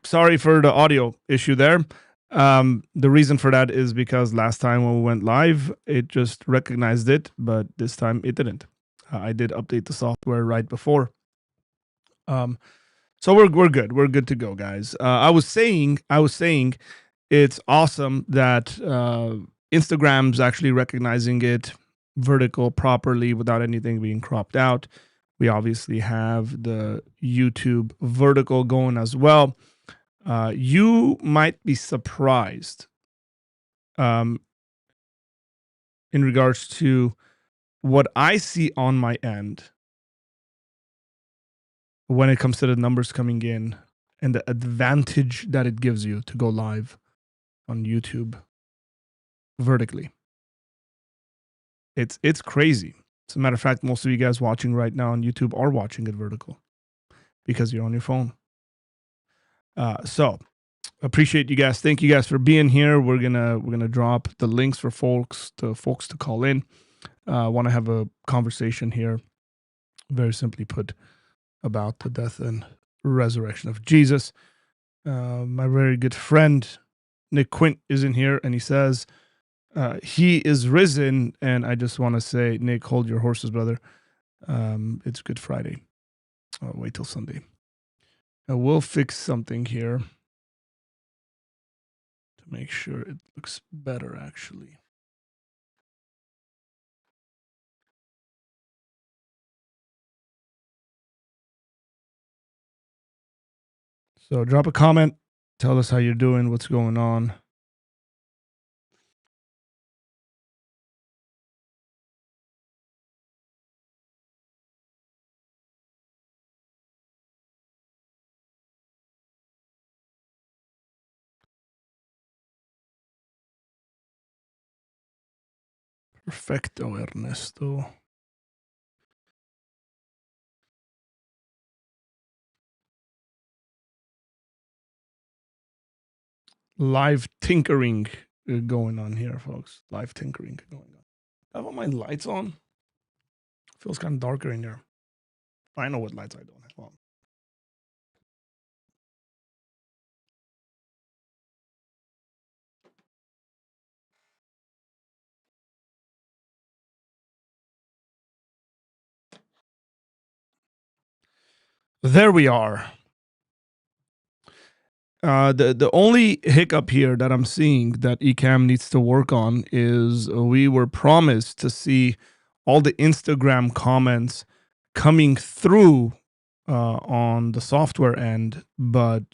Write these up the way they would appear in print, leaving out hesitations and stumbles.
Sorry for the audio issue there. The reason for that is because last time when we went live, it just recognized it, but this time it didn't. I did update the software right before. Um, so we're good. We're good to go, guys. I was saying, it's awesome that Instagram's actually recognizing it vertical properly without anything being cropped out. We obviously have the YouTube vertical going as well. You might be surprised um, in regards to what I see on my end when it comes to the numbers coming in and the advantage that it gives you to go live on YouTube vertically. It's crazy. As a matter of fact, most of you guys watching right now on YouTube are watching it vertical because you're on your phone. So appreciate you guys. Thank you guys for being here. We're gonna drop the links for folks to call in. Want to have a conversation here, very simply put, about the death and resurrection of Jesus. My very good friend Nick Quint is in here, and he says he is risen. And I just want to say, Nick, hold your horses, brother. It's Good Friday. Wait till Sunday. We'll fix something here to make sure it looks better, actually. So drop a comment. Tell us how you're doing, what's going on. Perfecto, Ernesto. Live tinkering going on here, folks. Live tinkering going on. I have all my lights on. Feels kind of darker in here. I know what lights I don't have on. There we are. The only hiccup here that I'm seeing that Ecamm needs to work on is we were promised to see all the Instagram comments coming through on the software end, but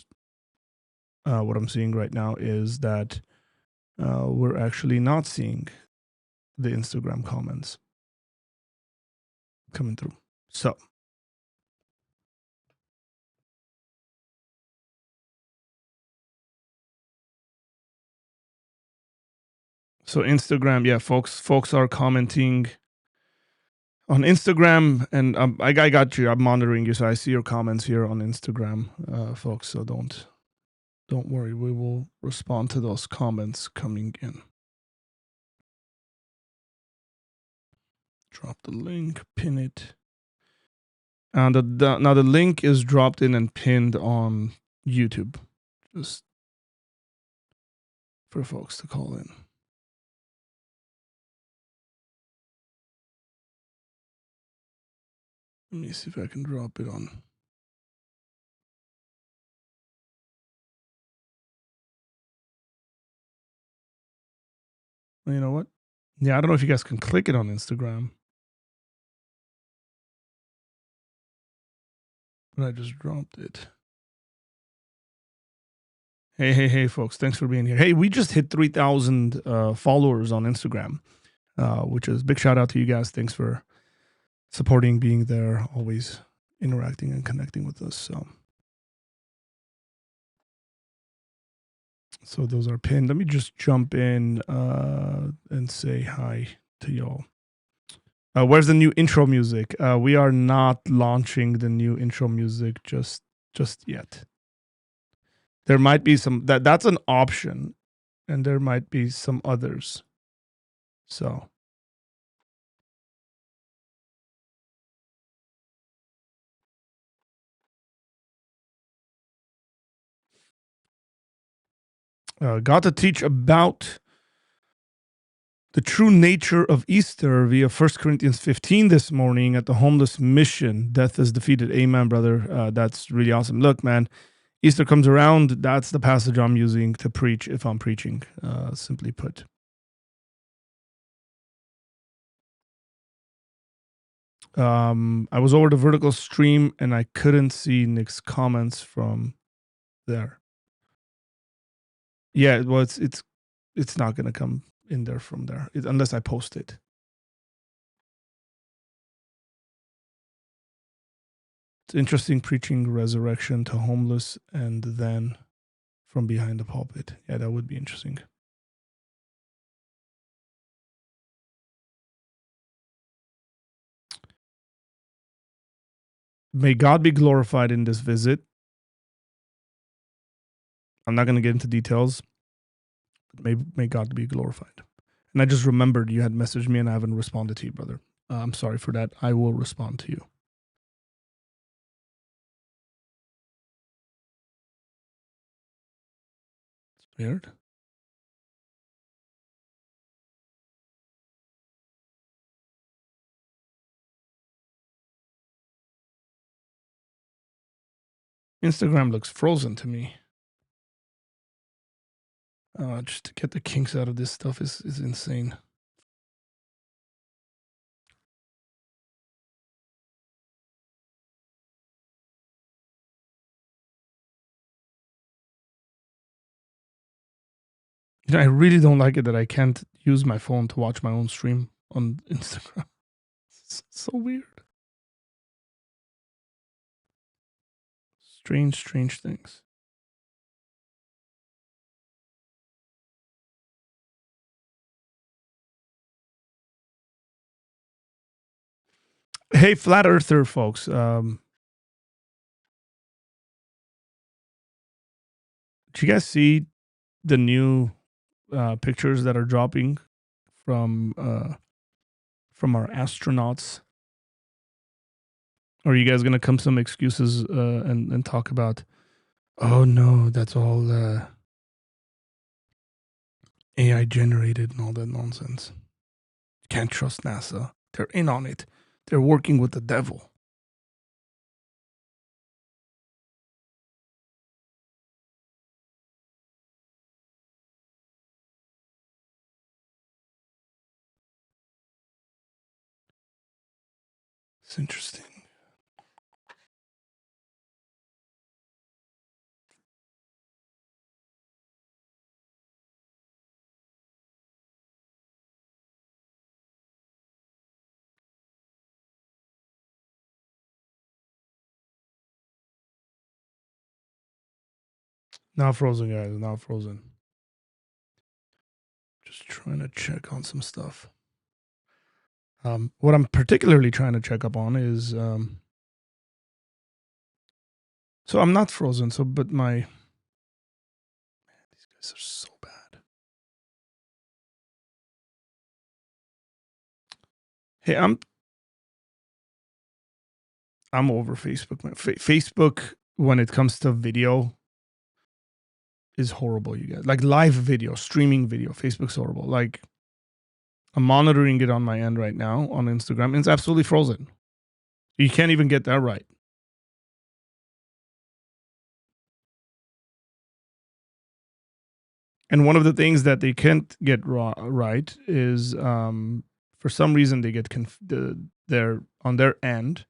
what I'm seeing right now is that we're actually not seeing the Instagram comments coming through. So Instagram, yeah, folks are commenting on Instagram, and I got you. I'm monitoring you, so I see your comments here on Instagram, folks. So don't worry. We will respond to those comments coming in. Drop the link, pin it, and now the link is dropped in and pinned on YouTube, just for folks to call in. Let me see if I can drop it on. You know what? Yeah, I don't know if you guys can click it on Instagram, but I just dropped it. Hey, folks! Thanks for being here. Hey, we just hit 3,000 followers on Instagram, which is big shout out to you guys. Thanks for supporting, being there, always interacting and connecting with us. So those are pinned. Let me just jump in and say hi to y'all. Where's the new intro music? We are not launching the new intro music just yet. There might be some that's an option, and there might be some others. So Got to teach about the true nature of Easter via 1 Corinthians 15 this morning at the homeless mission. Death is defeated. Amen, brother. That's really awesome. Look, man, Easter comes around. That's the passage I'm using to preach if I'm preaching, simply put. I was over the vertical stream and I couldn't see Nick's comments from there. Yeah, well, it's not gonna come in there from there unless I post it. It's interesting preaching resurrection to homeless and then from behind the pulpit. Yeah, that would be interesting. May God be glorified in this visit. I'm not going to get into details, but may God be glorified. And I just remembered you had messaged me and I haven't responded to you, brother. I'm sorry for that. I will respond to you. It's weird. Instagram looks frozen to me. Just to get the kinks out of this stuff is insane. You know, I really don't like it that I can't use my phone to watch my own stream on Instagram. It's so weird. Strange things. Hey, flat earther folks. Did you guys see the new pictures that are dropping from our astronauts? Or are you guys gonna come some excuses and talk about? Oh no, that's all AI generated and all that nonsense. Can't trust NASA. They're in on it. They're working with the devil. It's interesting. Not frozen, guys. Not frozen. Just trying to check on some stuff. What I'm particularly trying to check up on is so I'm not frozen. So, but these guys are so bad. Hey, I'm over Facebook. Man. Facebook when it comes to video is horrible. You guys like live video, streaming video. Facebook's horrible. Like I'm monitoring it on my end right now on Instagram, and it's absolutely frozen. You can't even get that right. And one of the things that they can't get right is for some reason they get they're on their end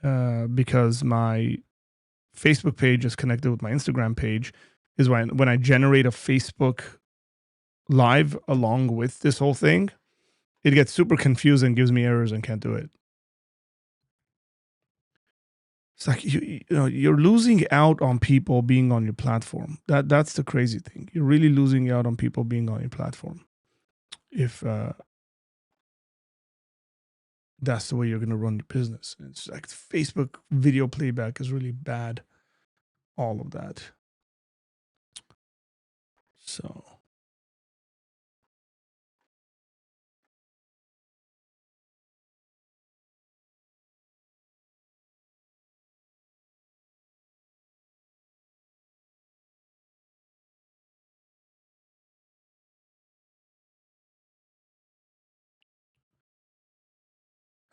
because my Facebook page is connected with my Instagram page is when I generate a Facebook live along with this whole thing, it gets super confusing, gives me errors and can't do it. It's like you're losing out on people being on your platform. That's the crazy thing. You're really losing out on people being on your platform if that's the way you're going to run your business. It's like Facebook video playback is really bad. All of that. So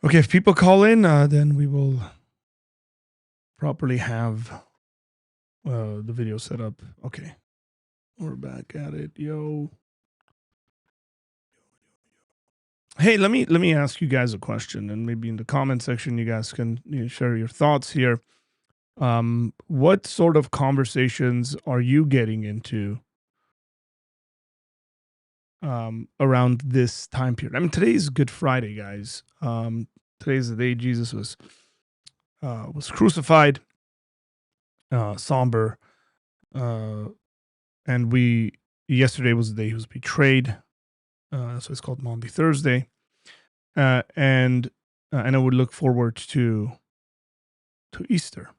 Okay, if people call in, then we will properly have the video set up. Okay, we're back at it, yo. Hey, let me ask you guys a question, and maybe in the comment section, you guys can share your thoughts here. What sort of conversations are you getting into around this time period? I mean, today's Good Friday, guys. Today's the day Jesus was crucified, somber, uh, and we yesterday was the day he was betrayed. So it's called Maundy Thursday, and I would look forward to Easter.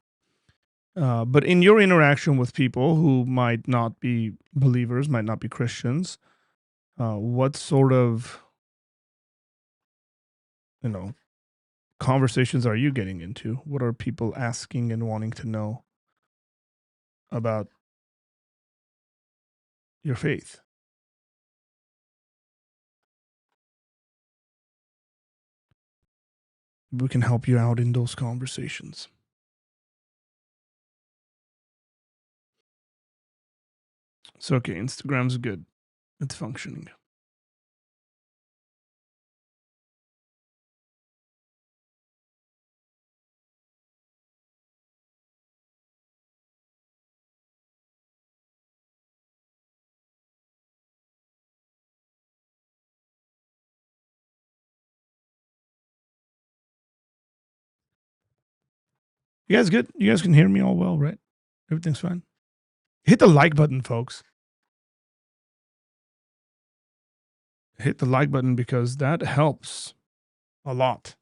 But in your interaction with people who might not be believers, might not be Christians, what sort of you know conversations are you getting into? What are people asking and wanting to know about your faith? We can help you out in those conversations. So okay, Instagram's good. It's functioning. You guys good? You guys can hear me all well, right? Everything's fine. Hit the like button, folks. Hit the like button because that helps a lot.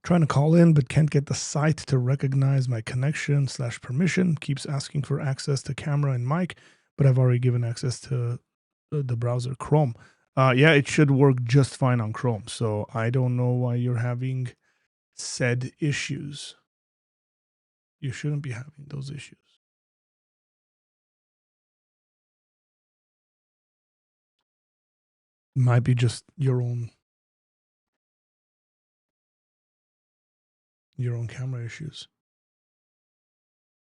Trying to call in, but can't get the site to recognize my connection / permission. Keeps asking for access to camera and mic, but I've already given access to the browser Chrome. Yeah, it should work just fine on Chrome. So I don't know why you're having said issues. You shouldn't be having those issues. Might be just your own camera issues.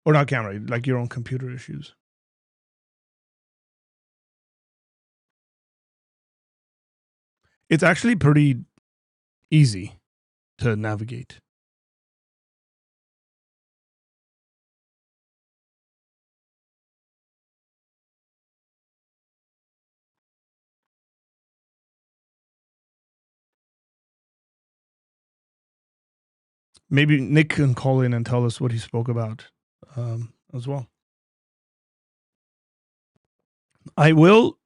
Or not camera, like your own computer issues. It's actually pretty easy to navigate. Maybe Nick can call in and tell us what he spoke about as well. I will,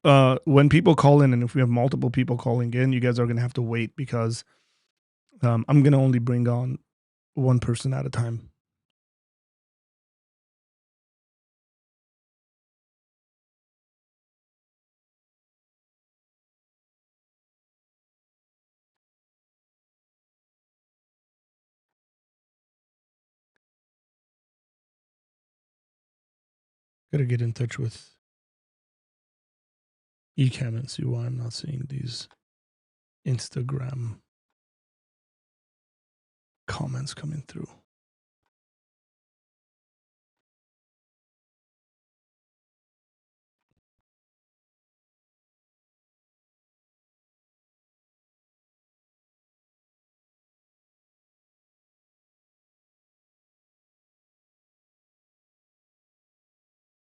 when people call in, and if we have multiple people calling in, you guys are going to have to wait because I'm going to only bring on one person at a time. Got to get in touch with Ecamm and see why I'm not seeing these Instagram comments coming through.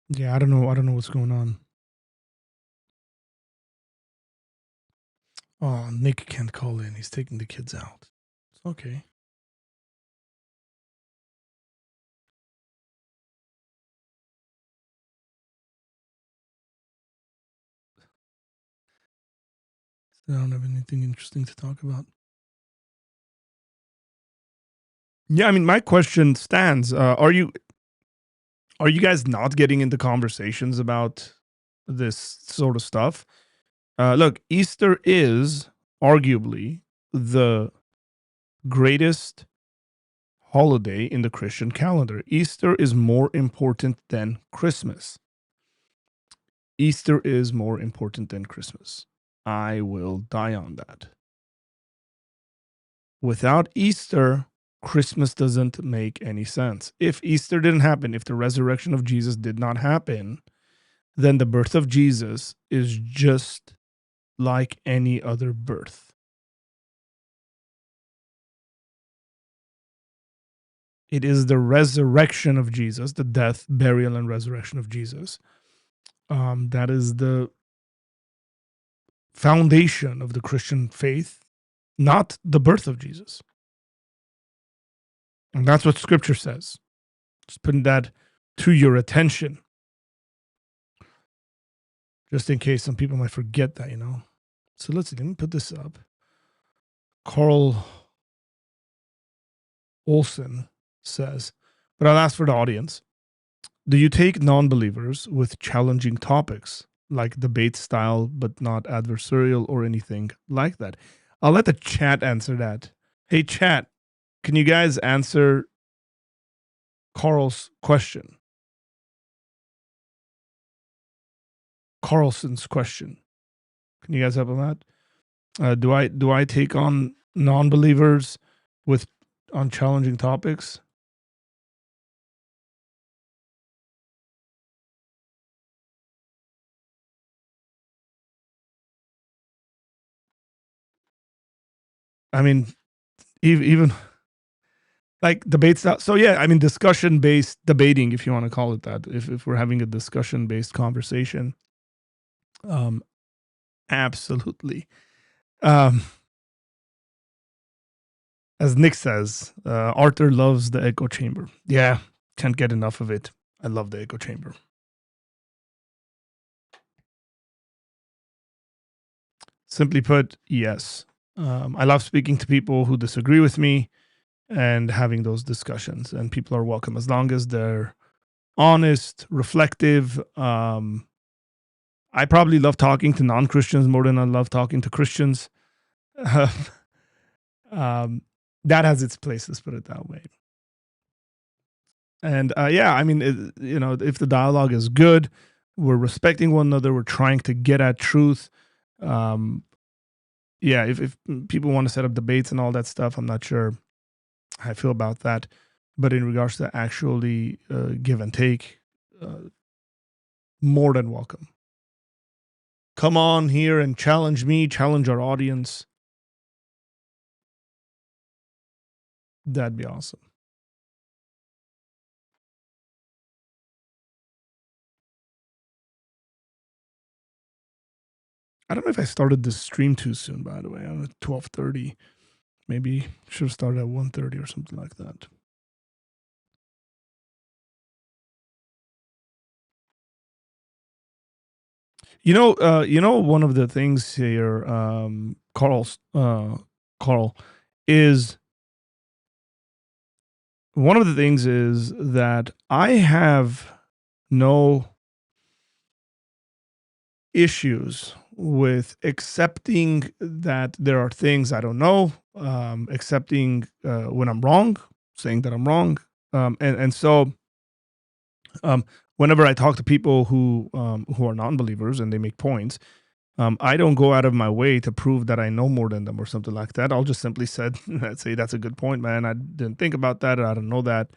Yeah, I don't know. I don't know what's going on. Oh, Nick can't call in. He's taking the kids out. It's okay. I don't have anything interesting to talk about. Yeah, I mean, my question stands. Are you guys not getting into conversations about this sort of stuff? Look, Easter is arguably the greatest holiday in the Christian calendar. Easter is more important than Christmas. Easter is more important than Christmas. I will die on that. Without Easter, Christmas doesn't make any sense. If Easter didn't happen, if the resurrection of Jesus did not happen, then the birth of Jesus is just like any other birth. It is the resurrection of Jesus, the death, burial, and resurrection of Jesus. That is the foundation of the Christian faith, not the birth of Jesus. And that's what scripture says. Just putting that to your attention. Just in case some people might forget that, So let's see, let me put this up. Carl Olson says, but I'll ask for the audience. Do you take non believers with challenging topics like debate style, but not adversarial or anything like that? I'll let the chat answer that. Hey, chat, can you guys answer Carl's question? Carlson's question. Can you guys help him out? Do I take on non-believers on challenging topics? I mean, even like debate style. So yeah, I mean, discussion based debating, if you want to call it that. If we're having a discussion based conversation, absolutely. As Nick says, Arthur loves the echo chamber. Yeah, can't get enough of it. I love the echo chamber. Simply put, yes. I love speaking to people who disagree with me and having those discussions. And people are welcome as long as they're honest, reflective. I probably love talking to non Christians more than I love talking to Christians. That has its place, let's put it that way. And yeah, I mean, if the dialogue is good, we're respecting one another, we're trying to get at truth. Yeah, if people want to set up debates and all that stuff, I'm not sure how I feel about that. But in regards to actually give and take, more than welcome. Come on here and challenge me, challenge our audience. That'd be awesome. I don't know if I started this stream too soon, by the way. I'm at 12:30. Maybe should have started at 1:30 or something like that. One of the things here, Carl, is one of the things is that I have no issues with accepting that there are things I don't know, accepting when I'm wrong, saying that I'm wrong, and so whenever I talk to people who are non-believers and they make points, I don't go out of my way to prove that I know more than them or something like that. I'll just simply say that's a good point, man. I didn't think about that. Or I don't know that,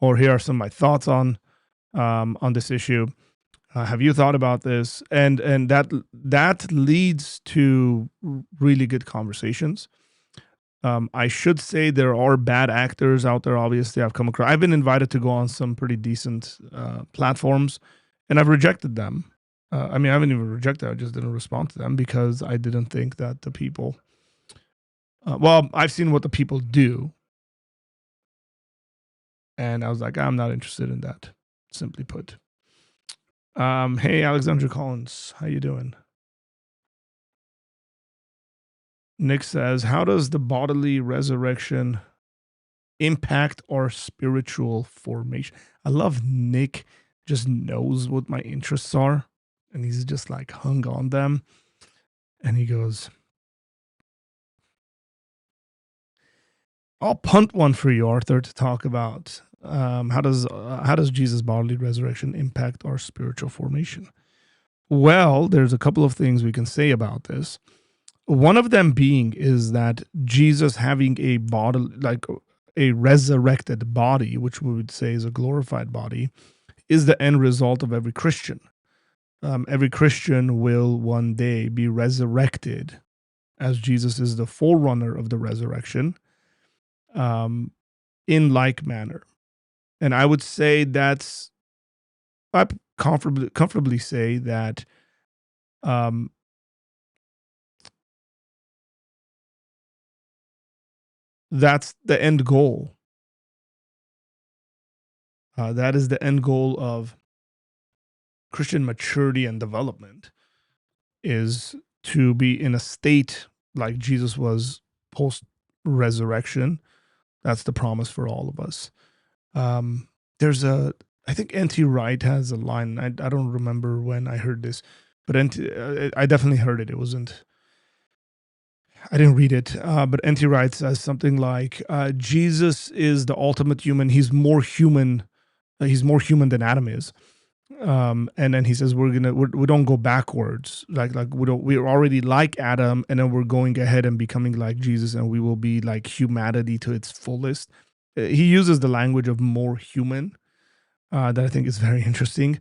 or here are some of my thoughts on this issue. Have you thought about this? And that leads to really good conversations. I should say there are bad actors out there. Obviously, I've been invited to go on some pretty decent platforms, and I've rejected them. I mean, I haven't even rejected. I just didn't respond to them because I didn't think that the people. Well, I've seen what the people do, and I was like, I'm not interested in that. Simply put. Hey, Alexandra Collins, how you doing? Nick says, how does the bodily resurrection impact our spiritual formation? I love Nick just knows what my interests are and he's just like hung on them. And he goes, I'll punt one for you, Arthur, to talk about how does Jesus' bodily resurrection impact our spiritual formation? Well, there's a couple of things we can say about this. One of them being is that Jesus having a body, like a resurrected body, which we would say is a glorified body, is the end result of every Christian. Every Christian will one day be resurrected, as Jesus is the forerunner of the resurrection, um, in like manner. And I would say I comfortably say that um, that's the end goal. That is the end goal of Christian maturity and development, is to be in a state like Jesus was post resurrection. That's the promise for all of us. Um, there's I think N.T. Wright has a line. I don't remember when I heard this, but I definitely heard it. It wasn't, I didn't read it, but N.T. Wright says something like, Jesus is the ultimate human. He's more human. He's more human than Adam is. And then he says we don't go backwards, like we're already like Adam, and then we're going ahead and becoming like Jesus, and we will be like humanity to its fullest. He uses the language of more human, that I think is very interesting.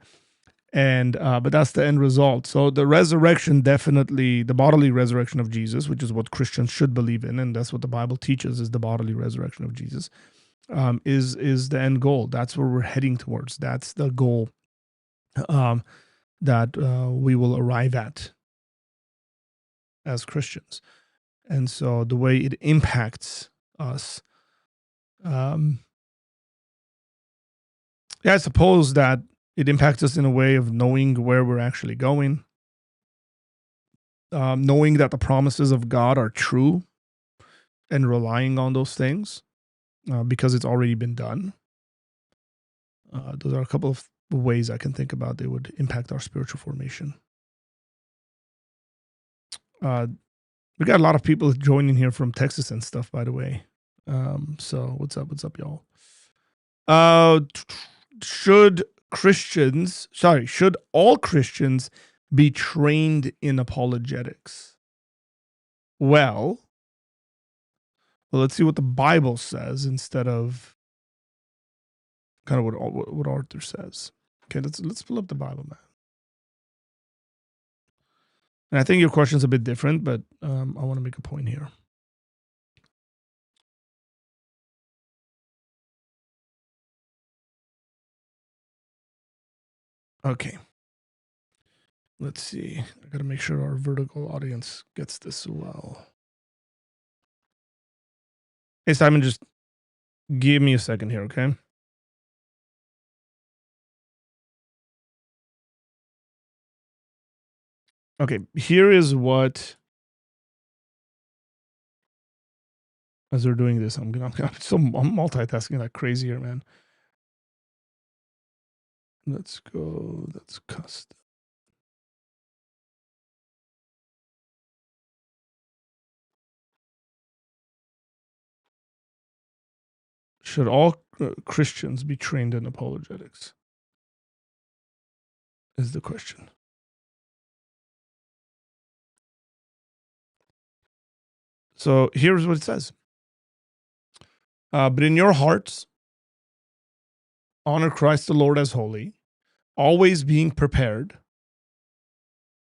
And but that's the end result. So the resurrection, definitely the bodily resurrection of Jesus, which is what Christians should believe in, and that's what the Bible teaches, is the bodily resurrection of Jesus, is the end goal. That's where we're heading towards. That's the goal, um, that we will arrive at as Christians. And so the way it impacts us, um, yeah, I suppose that it impacts us in a way of knowing where we're actually going, knowing that the promises of God are true, and relying on those things, because it's already been done. Those are a couple of ways I can think about they would impact our spiritual formation. Uh, we got a lot of people joining here from Texas and stuff, by the way. So what's up? What's up, y'all? Should should all Christians be trained in apologetics? Well, let's see what the Bible says instead of kind of what Arthur says. Okay, let's pull up the Bible, man. And I think your question's a bit different, but I want to make a point here. Okay. Let's see. I got to make sure our vertical audience gets this well. Hey, Simon, just give me a second here, okay? Okay, here is what, as they're doing this, I'm multitasking like crazy here, man. Let's go. That's custom. Should all Christians be trained in apologetics? Is the question. So here's what it says. But in your hearts, honor Christ the Lord as holy, always being prepared.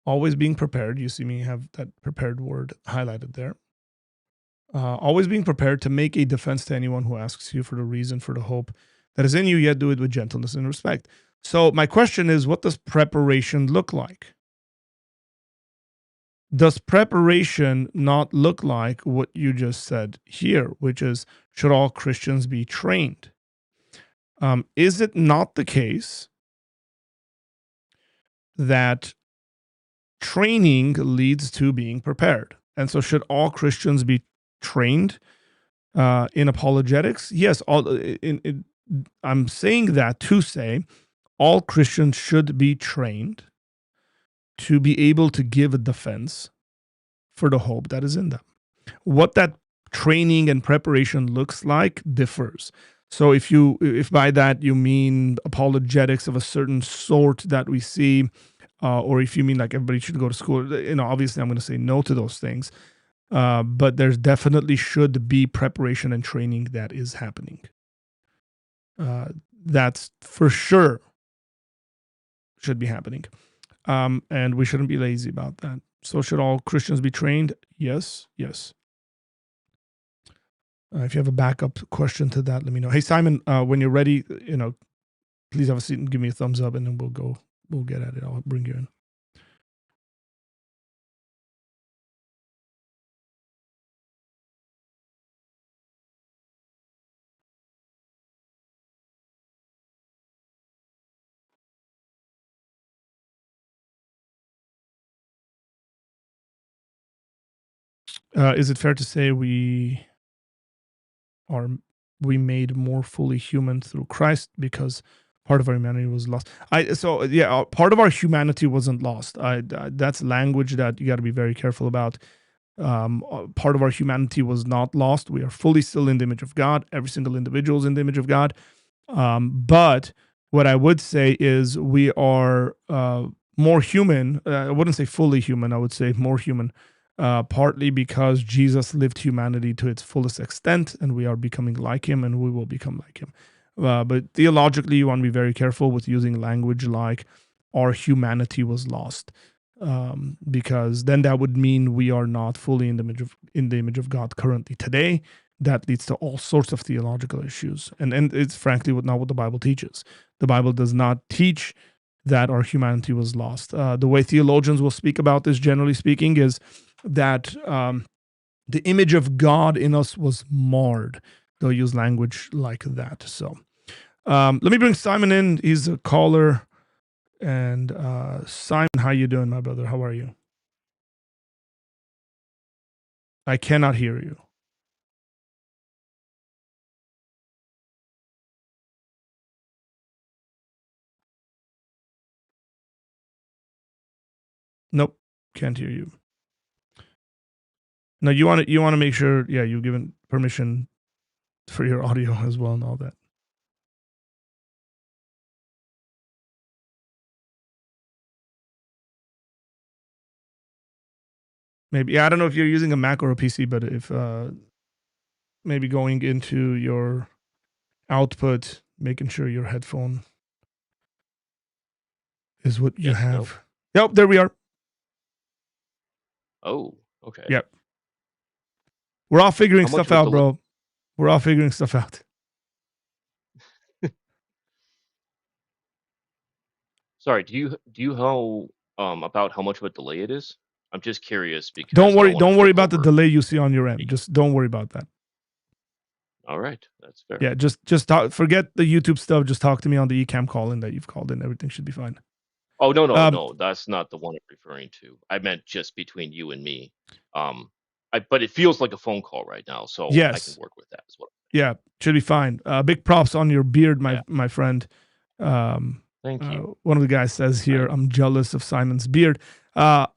Always being prepared. You see me have that prepared word highlighted there. Always being prepared to make a defense to anyone who asks you for the reason for the hope that is in you, yet do it with gentleness and respect. So my question is, what does preparation look like? Does preparation not look like what you just said here, which is, should all Christians be trained? Is it not the case that training leads to being prepared? And so, should all Christians be trained in apologetics? Yes. I'm saying that to say all Christians should be trained to be able to give a defense for the hope that is in them. What that training and preparation looks like differs. So if by that you mean apologetics of a certain sort that we see, or if you mean like everybody should go to school, obviously I'm going to say no to those things. But there's definitely should be preparation and training that is happening. That's for sure should be happening. And we shouldn't be lazy about that. So should all Christians be trained? Yes, yes. If you have a backup question to that, let me know. Hey, Simon, when you're ready, please have a seat and give me a thumbs up, and then we'll get at it. I'll bring you in. Is it fair to say we made more fully human through Christ because part of our humanity was lost? Part of our humanity wasn't lost. That's language that you got to be very careful about. Part of our humanity was not lost. We are fully still in the image of God. Every single individual is in the image of God. But what I would say is we are more human. I wouldn't say fully human. I would say more human, partly because Jesus lived humanity to its fullest extent, and we are becoming like him, and we will become like him. But theologically, you want to be very careful with using language like our humanity was lost, because then that would mean we are not fully in the image of God currently today. That leads to all sorts of theological issues, and it's frankly not what the Bible teaches. The Bible does not teach that our humanity was lost. The way theologians will speak about this, generally speaking, is that the image of God in us was marred. They'll use language like that. So let me bring Simon in. He's a caller. And Simon, how you doing, my brother? How are you? I cannot hear you. Nope, can't hear you. No, you want to make sure, yeah, you've given permission for your audio as well and all that. Maybe, yeah, I don't know if you're using a Mac or a PC, but if maybe going into your output, making sure your headphone is what you have. No? Yep, there we are. Oh, okay. Yep. We're all figuring stuff out, bro. We're all figuring stuff out. Sorry, do you know about how much of a delay it is? I'm just curious because don't worry about the delay you see on your end. Just don't worry about that. All right, that's fair. Yeah, just forget the YouTube stuff. Just talk to me on the eCam call in that you've called in. Everything should be fine. Oh no, that's not the one I'm referring to. I meant just between you and me. But it feels like a phone call right now, so yes. I can work with that as well. Yeah, should be fine. Big props on your beard, my friend. Thank you. One of the guys says here, I'm jealous of Simon's beard. I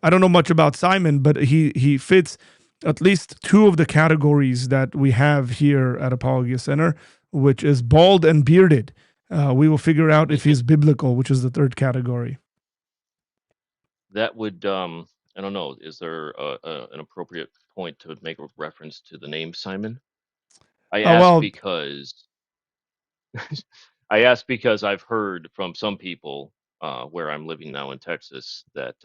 don't know much about Simon, but he fits at least two of the categories that we have here at Apologia Center, which is bald and bearded. We will figure out if he's biblical, which is the third category. That would, I don't know, is there an appropriate point to make a reference to the name Simon? I ask because I've heard from some people where I'm living now in Texas that,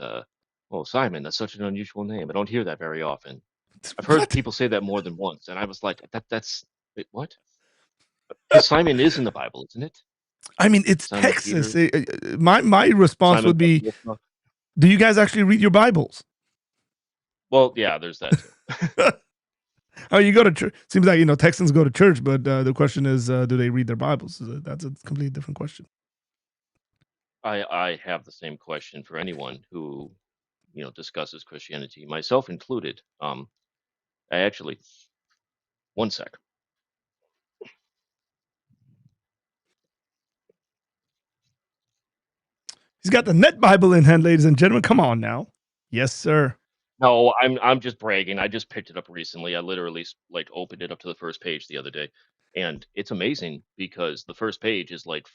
well, Simon, that's such an unusual name. I don't hear that very often. I've heard people say that more than once, and I was like, wait, what? Because Simon is in the Bible, isn't it? I mean, it's Simon Texas. My response would be, do you guys actually read your Bibles? Well, yeah, there's that too. Oh, you go to church. Seems like Texans go to church, but the question is, do they read their Bibles? That's a completely different question. I have the same question for anyone who discusses Christianity, myself included. I actually, one sec. He's got the Net Bible in hand, ladies and gentlemen. Come on now. Yes, sir. No, I'm just bragging. I just picked it up recently. I literally like opened it up to the first page the other day, and it's amazing because the first page is like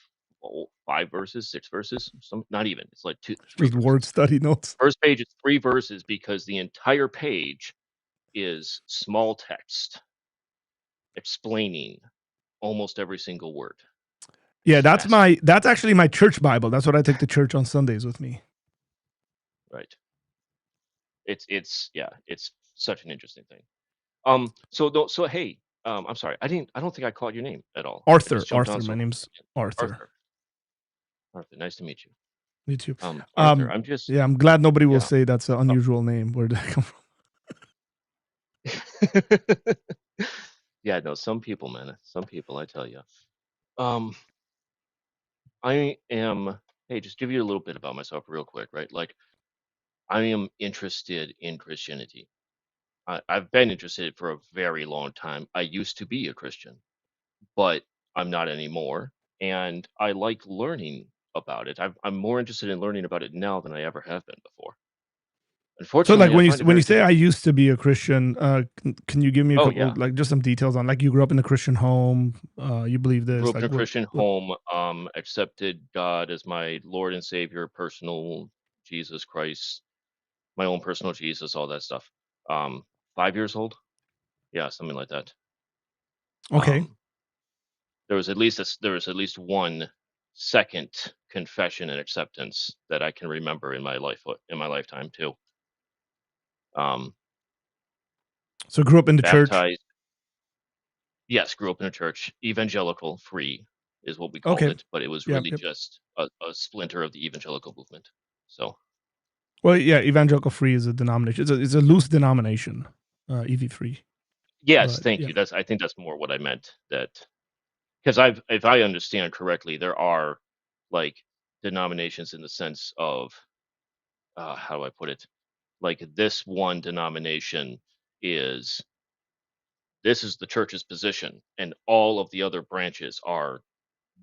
5 verses, 6 verses, some not even. It's like two, three Just word verses. study notes. First page is 3 verses because the entire page is small text explaining almost every single word. Yeah, It's fascinating, that's actually my church Bible. That's what I take to church on Sundays with me. right? It's yeah, it's such an interesting thing. So hey, I'm sorry. I don't think I called your name at all. I Arthur, just jumped on Arthur. so My name's Arthur. Arthur. Arthur, nice to meet you. Me too. Arthur, I'm just Yeah, I'm glad nobody will yeah. say that's an Oh. unusual name. Where did that come from? Yeah, no, some people, man. Some people, I tell you. Um, I am. Hey, just give you a little bit about myself, real quick, right? Like, I am interested in Christianity. I've been interested for a very long time. I used to be a Christian, but I'm not anymore. And I like learning about it. I'm more interested in learning about it now than I ever have been before. So, like Unfortunately, I find it when you very say I difficult. used to be a Christian, can you give me a Oh couple, yeah, like just some details on, like, you grew up in a Christian home, you believe grew this, up in like a Christian what? home. Accepted God as my Lord and Savior, personal Jesus Christ, my own personal Jesus, all that stuff. 5 years old, yeah, something like that. Okay, Um, there was at least one second confession and acceptance that I can remember in my life in my lifetime too. Um, so grew up in the church. Baptized, yes, grew up in a church, evangelical free is what we called Okay, it, but it was yep, really yep. just a splinter of the evangelical movement. So Well, yeah, evangelical free is a denomination. It's a loose denomination, EV free. yes, But thank yeah, you. That's I think that's more what I meant. That because if I understand correctly, there are like denominations in the sense of how do I put it? Like this one denomination is this is the church's position, and all of the other branches are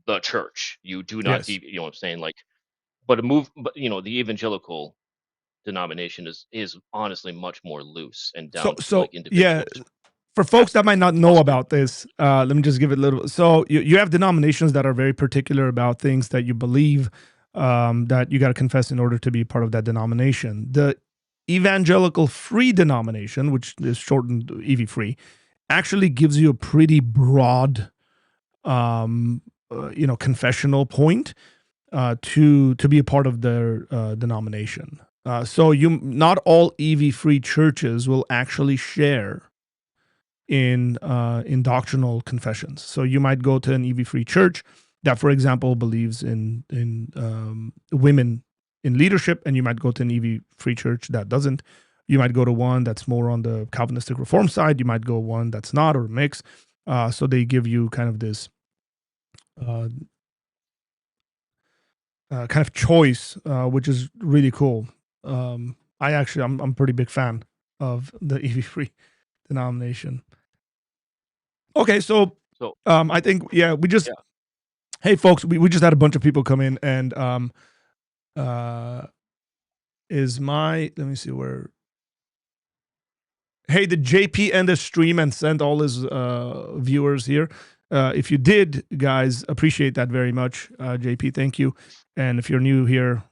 the church. You do not yes. you know what I'm saying? Like, but the evangelical denomination is honestly much more loose and So down to so like yeah, individual for folks that pastors might not know clustering. about this, let me just give it a little. So you have denominations that are very particular about things that you believe, that you got to confess in order to be part of that denomination. The evangelical free denomination, which is shortened EV free, actually gives you a pretty broad, confessional point, to be a part of their denomination. So you not all EV free churches will actually share in doctrinal confessions. So you might go to an EV free church that, for example, believes in women in leadership, and you might go to an EV free church that doesn't. You might go to one that's more on the Calvinistic Reform side. You might go one that's not, or a mix. So they give you kind of this uh, kind of choice, which is really cool. I'm a pretty big fan of the EV free denomination. Okay, so So I think, yeah, we just, yeah, hey folks, we just had a bunch of people come in, and uh is my, let me see where, hey, did JP end the stream and send all his viewers here? If you did, guys, appreciate that very much. JP, thank you. And if you're new here,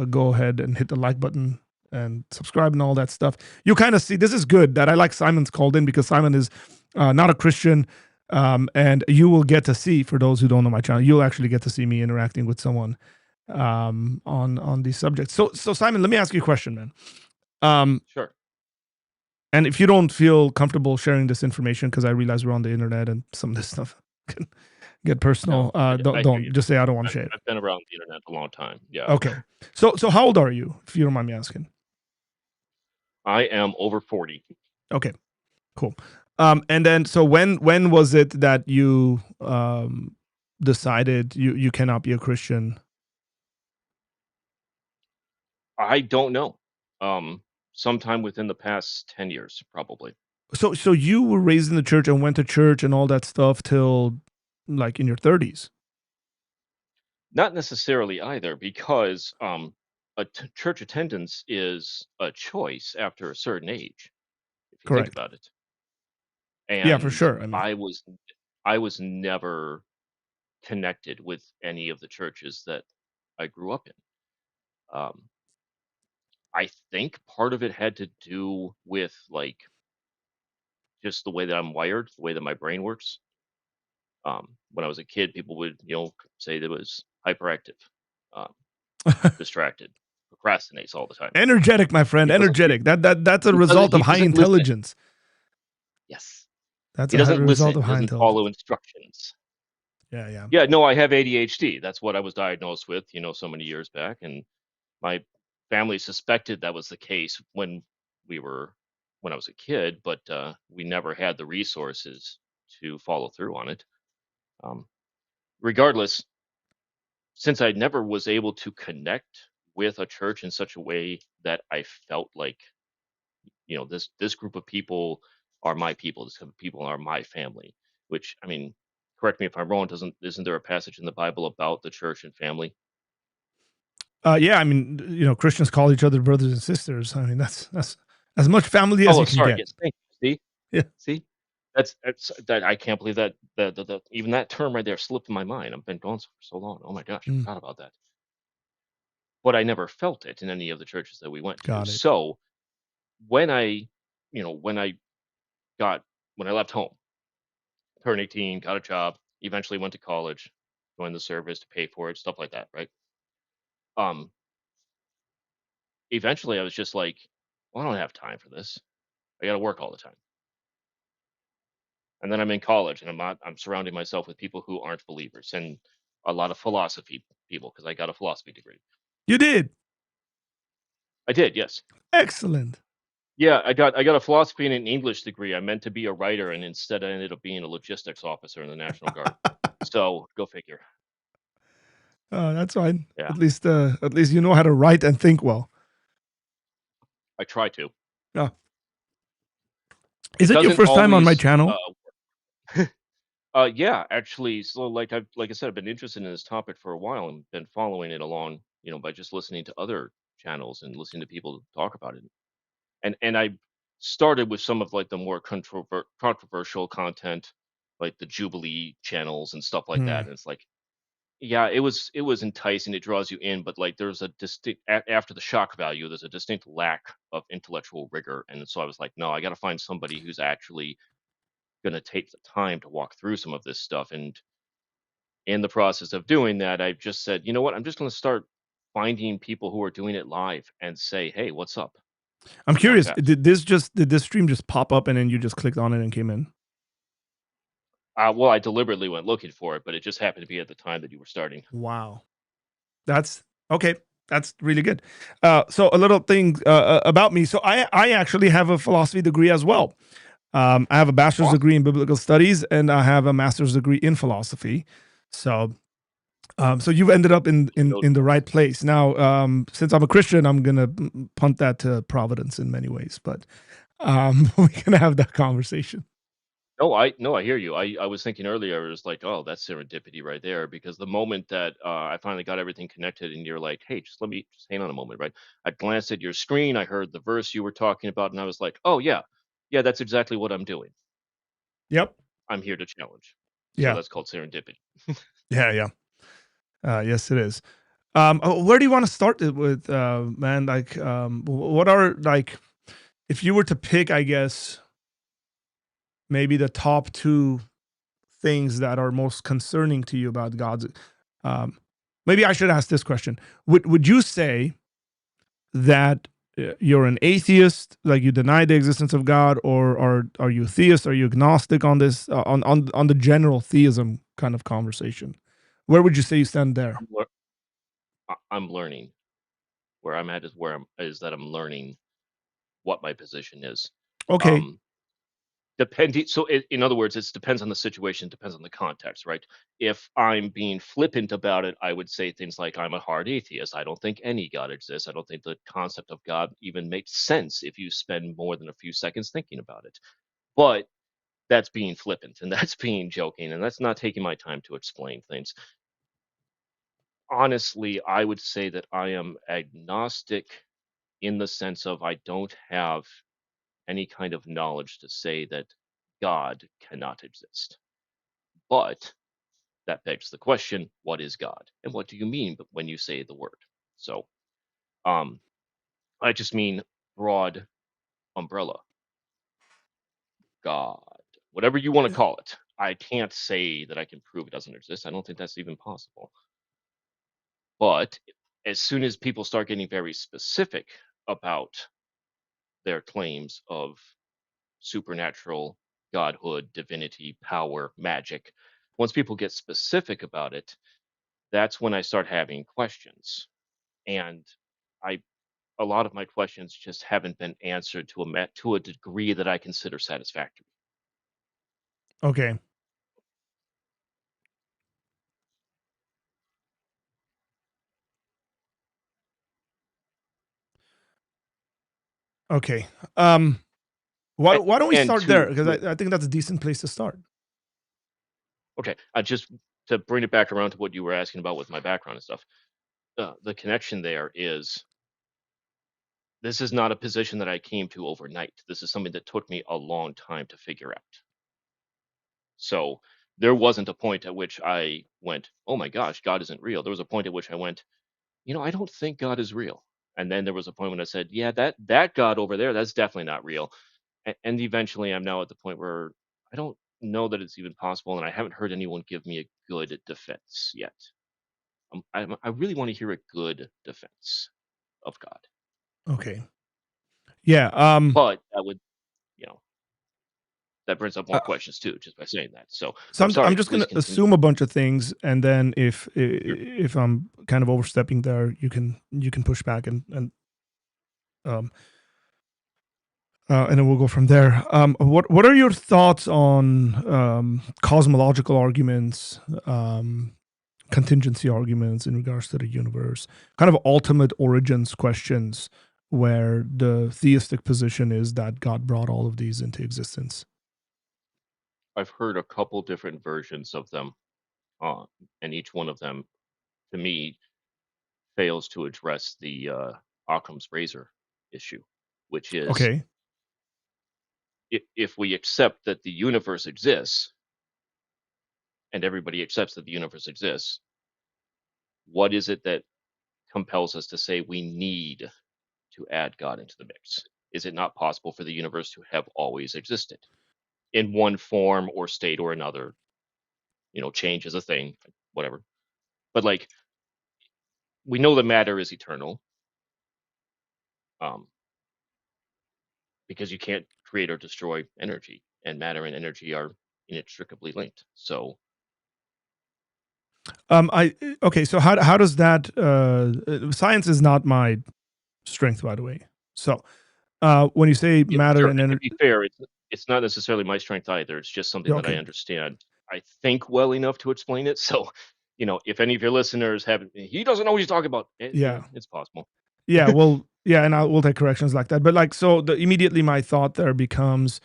go ahead and hit the like button and subscribe and all that stuff. You kind of see, this is good that I like Simon's called in, because Simon is not a Christian. And you will get to see, for those who don't know my channel, you'll actually get to see me interacting with someone on these subjects. So Simon, let me ask you a question, man. Um, sure. and if you don't feel comfortable sharing this information, because I realize we're on the internet and some of this stuff can get personal, No, I hear don't you. just say I don't want to share it. I've been around the internet a long time. Yeah, Okay. So how old are you, if you don't mind me asking? I am over 40. Okay, cool. And then, so when was it that you decided you cannot be a Christian? I don't know. Um, Sometime within the past 10 years, probably. So you were raised in the church and went to church and all that stuff till, like, in your 30s. Not necessarily either, because church attendance is a choice after a certain age, if you think Correct. about it. Yeah, for And sure. I mean, I was never connected with any of the churches that I grew up in. Um, I think part of it had to do with like just the way that I'm wired, the way that my brain works. When I was a kid, people would, say that it was hyperactive, um, distracted, procrastinates all the time. energetic, my friend, He doesn't. energetic. That's a He doesn't. result of He high doesn't listen. intelligence. Yes, That's he a doesn't result listen. of He high doesn't follow intelligence. instructions. Yeah, yeah. Yeah, no, I have ADHD. That's what I was diagnosed with, so many years back, and my family suspected that was the case we were when I was a kid, but we never had the resources to follow through on it. Um, Regardless, since I never was able to connect with a church in such a way that I felt like, this group of people are my people, this group of people are my family. Which, I mean, correct me if I'm wrong. Doesn't Isn't there a passage in the Bible about the church and family? Yeah, I mean, Christians call each other brothers and sisters. I mean, that's as much family as Oh, you can sorry. get. Yes, thank you. See, Yeah. see, that's that. I can't believe that even that term right there slipped my mind. I've been gone for so long. Oh my gosh, I Mm, forgot about that. But I never felt it in any of the churches that we went to. got it. So when I, when I got when I left home, turned 18, got a job, eventually went to college, joined the service to pay for it, stuff like that, right? Um, Eventually I was just like, well, I don't have time for this. I got to work all the time. And then I'm in college and I'm surrounding myself with people who aren't believers and a lot of philosophy people because I got a philosophy degree. You did. I did, yes. Excellent. Yeah, I got a philosophy and an English degree. I meant to be a writer and instead I ended up being a logistics officer in the National Guard. So, go figure. That's fine. Yeah, At least you know how to write and think well. I try to. Yeah. Is It it your doesn't first time on my always channel? yeah, actually, so like I said, I've been interested in this topic for a while and been following it along, by just listening to other channels and listening to people talk about it. And I started with some of like the more controversial content, like the Jubilee channels and stuff like that. Hmm. And it's like, yeah, it was enticing. It draws you in, but like there's a distinct after the shock value, there's a distinct lack of intellectual rigor. And so I was like, no, I got to find somebody who's actually going to take the time to walk through some of this stuff. And in the process of doing that, I just said, you know what, I'm just going to start finding people who are doing it live and say, hey, what's up? I'm You want curious. that? Did this stream just pop up and then you just clicked on it and came in? Well, I deliberately went looking for it, but it just happened to be at the time that you were starting. Wow. That's okay. That's really good. So a little thing about me. So I actually have a philosophy degree as well. I have a bachelor's Awesome. degree in biblical studies and I have a master's degree in philosophy. So so you've ended up in Keep in those in the notes. right place. Now, since I'm a Christian, I'm gonna punt that to providence in many ways, but we can have that conversation. No, I hear you. I was thinking earlier, it was like, oh, that's serendipity right there. Because the moment that I finally got everything connected, and you're like, hey, just hang on a moment, right? I glanced at your screen, I heard the verse you were talking about, and I was like, oh yeah, yeah, that's exactly what I'm doing. Yep. I'm here to challenge. So Yeah. that's called serendipity. Yeah. Yeah. Yes, it is. Where do you want to start it with, man? Like, what are like, if you were to pick, I guess maybe the top two things that are most concerning to you about God's. Um, Maybe I should ask this question: Would you say that you're an atheist, like you deny the existence of God, or are you theist? Are you agnostic on this on the general theism kind of conversation? Where would you say you stand there? I'm learning. Where I'm at is that I'm learning what my position is. Okay. Um, Depending, so in other words, it depends on the situation, depends on the context, right? If I'm being flippant about it, I would say things like I'm a hard atheist. I don't think any God exists. I don't think the concept of God even makes sense if you spend more than a few seconds thinking about it. But that's being flippant and that's being joking and that's not taking my time to explain things. honestly, I would say that I am agnostic in the sense of I don't have any kind of knowledge to say that God cannot exist. But that begs the question, what is God? And what do you mean when you say the word? So, um, I just mean broad umbrella, God, whatever you want to call it. I can't say that I can prove it doesn't exist. I don't think that's even possible. But as soon as people start getting very specific about their claims of supernatural godhood, divinity, power, magic, once people get specific about it, that's when I start having questions. And I a lot of my questions just haven't been answered to a degree that I consider satisfactory. Okay. Okay. Um, why And, why don't we and start there? to Because to I think that's a decent place to start. okay, I just to bring it back around to what you were asking about with my background and stuff. The connection there is this is not a position that I came to overnight. This is something that took me a long time to figure out. So there wasn't a point at which I went, "Oh my gosh, God isn't real." There was a point at which I went, I don't think God is real. And then there was a point when I said, "Yeah, that God over there, that's definitely not real." And eventually, I'm now at the point where I don't know that it's even possible, and I haven't heard anyone give me a good defense yet. I really want to hear a good defense of God, Okay. Yeah. but you know, that brings up Uh, more questions too, just by saying that. So so I'm I'm sorry. just Please gonna continue. assume a bunch of things, and then Sure. if I'm kind of overstepping there, you can push back um and then we'll go from there. What are your thoughts on cosmological arguments, contingency arguments in regards to the universe, kind of ultimate origins questions, where the theistic position is that God brought all of these into existence? I've heard a couple different versions of them, uh, and each one of them, to me, fails to address the Occam's razor issue, which is Okay. if we accept that the universe exists and everybody accepts that the universe exists, what is it that compels us to say we need to add God into the mix? Is it not possible for the universe to have always existed in one form or state or another? Change is a thing, whatever. But like, we know that matter is eternal, um, because you can't create or destroy energy, and matter and energy are inextricably linked. So I okay. So how does that? Science is not my strength, by the way. So when you say yeah, matter sure. and And to energy, be fair, it's not necessarily my strength either. It's just something that I okay, understand. I think well enough to explain it. So, if any of your listeners haven't, he doesn't know what he's talking about. Yeah, yeah, it's possible. yeah, well, yeah, and we'll take corrections like that. But like, so immediately my thought there becomes,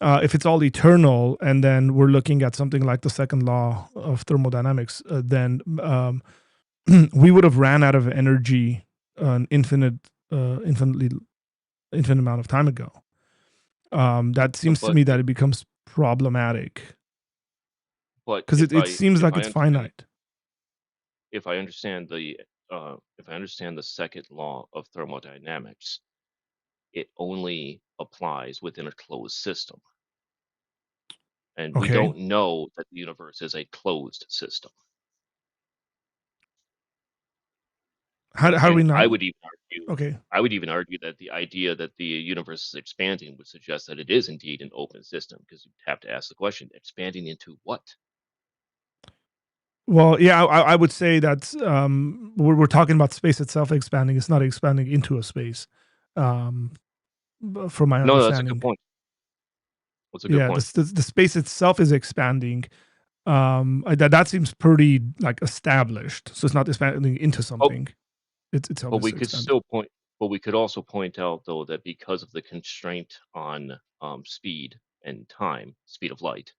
if it's all eternal, and then we're looking at something like the second law of thermodynamics, then we would have ran out of energy an infinite amount of time ago. That seems to But me that it becomes problematic but because it seems if like I it's understand finite. if I understand the second law of thermodynamics, it only applies within a closed system. And we Okay, don't know that the universe is a closed system. how do we And not? Okay, I would even argue that the idea that the universe is expanding would suggest that it is indeed an open system, because you'd have to ask the question, expanding into what? well, yeah, I would say that we're talking about space itself expanding. It's not expanding into a space, um, from my No, that's a good understanding. point. That's a good Yeah, point. the space itself is expanding. That seems pretty like established. So it's not expanding into Oh, something. It's but we obviously could expanding. still point, but we could also point out though that because of the constraint on speed and time, speed of light,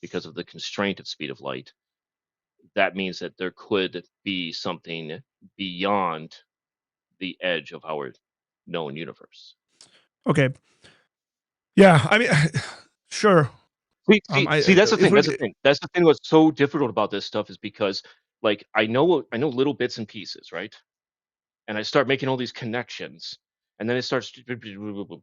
because of the constraint of speed of light, that means that there could be something beyond the edge of our known universe. Okay. Yeah. I mean, sure. See, see, I see, that's the if thing. That's we the thing. That's the thing. What's so difficult about this stuff is because, like, I know little bits and pieces, right? And I start making all these connections, and then it starts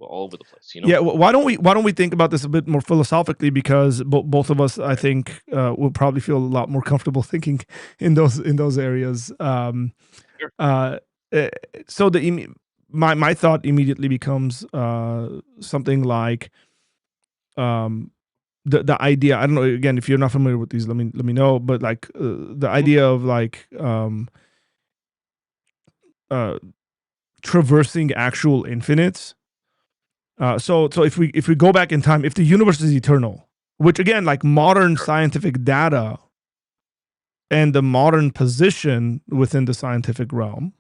all over the place. You know? Yeah, why don't we think about this a bit more philosophically because both of us I Okay. think will probably feel a lot more comfortable thinking in those areas. Sure. Uh, eh, so my thought immediately becomes something like um, the idea. I don't know. Again, if you're not familiar with these, let me know. But like the Mhm. idea of like uh, traversing actual infinites. So if we go back in time, if the universe is eternal, which again, like modern Sure. scientific data and the modern position within the scientific realm.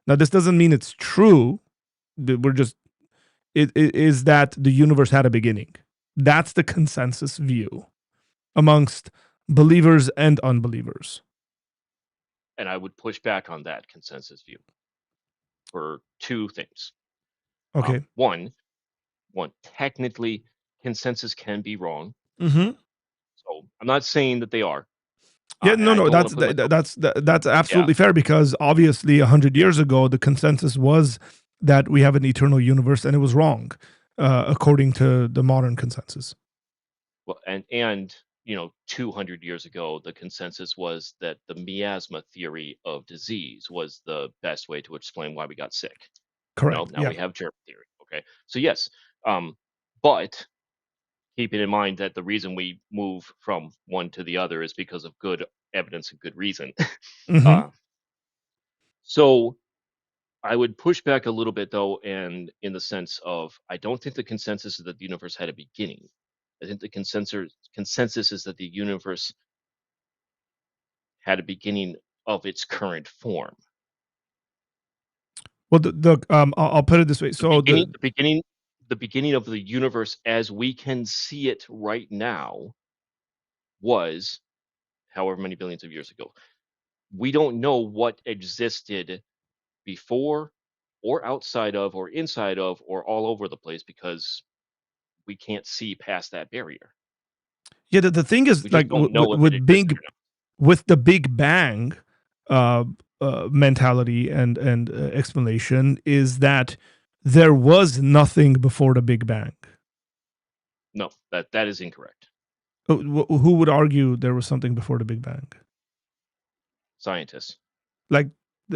Now, this doesn't mean it's true. We're just it is that the universe had a beginning. That's the consensus view amongst believers and unbelievers. And I would push back on that consensus view for two things. Okay. One, technically, consensus can be wrong. Mm-hmm. So I'm not saying that they are, Yeah, and no, I no, don't want to put myself. that's Yeah, absolutely fair because obviously 100 years ago the consensus was that we have an eternal universe, and it was wrong, according to the modern consensus. well, and 200 years ago, the consensus was that the miasma theory of disease was the best way to explain why we got sick. Correct. Now Yeah. we have germ theory. Okay, so yes, but keeping in mind that the reason we move from one to the other is because of good evidence and good reason. Hmm. uh, so I would push back a little bit though, and in the sense of I don't think the consensus is that the universe had a beginning. I think the consensus is that the universe had a beginning of its current form. Well, I'll put it this way. The So beginning, the beginning, the beginning of the universe as we can see it right now was however many billions of years ago. We don't know what existed before or outside of or inside of or all over the place because we can't see past that barrier. yeah, the thing We is just like don't know if it existed or not. with the Big Bang uh, mentality and explanation is that there was nothing before the Big Bang. No, that is incorrect. Who would argue there was something before the Big Bang? Scientists. Like,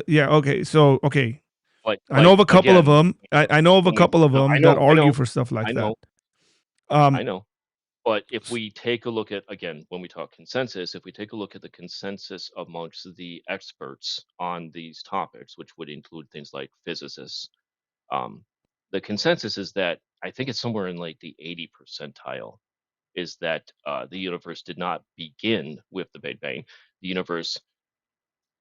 yeah, okay, so okay, But I know of a couple of again, them. I know of a when we couple of no, them that I argue know, for stuff like I that. know, I Um, know. But if we take a look at again, when we talk consensus, if we take a look at the consensus amongst the experts on these topics, which would include things like physicists, um, the consensus is that I think it's somewhere in like the 80 percentile is that the universe did not begin with the Big Bang. The universe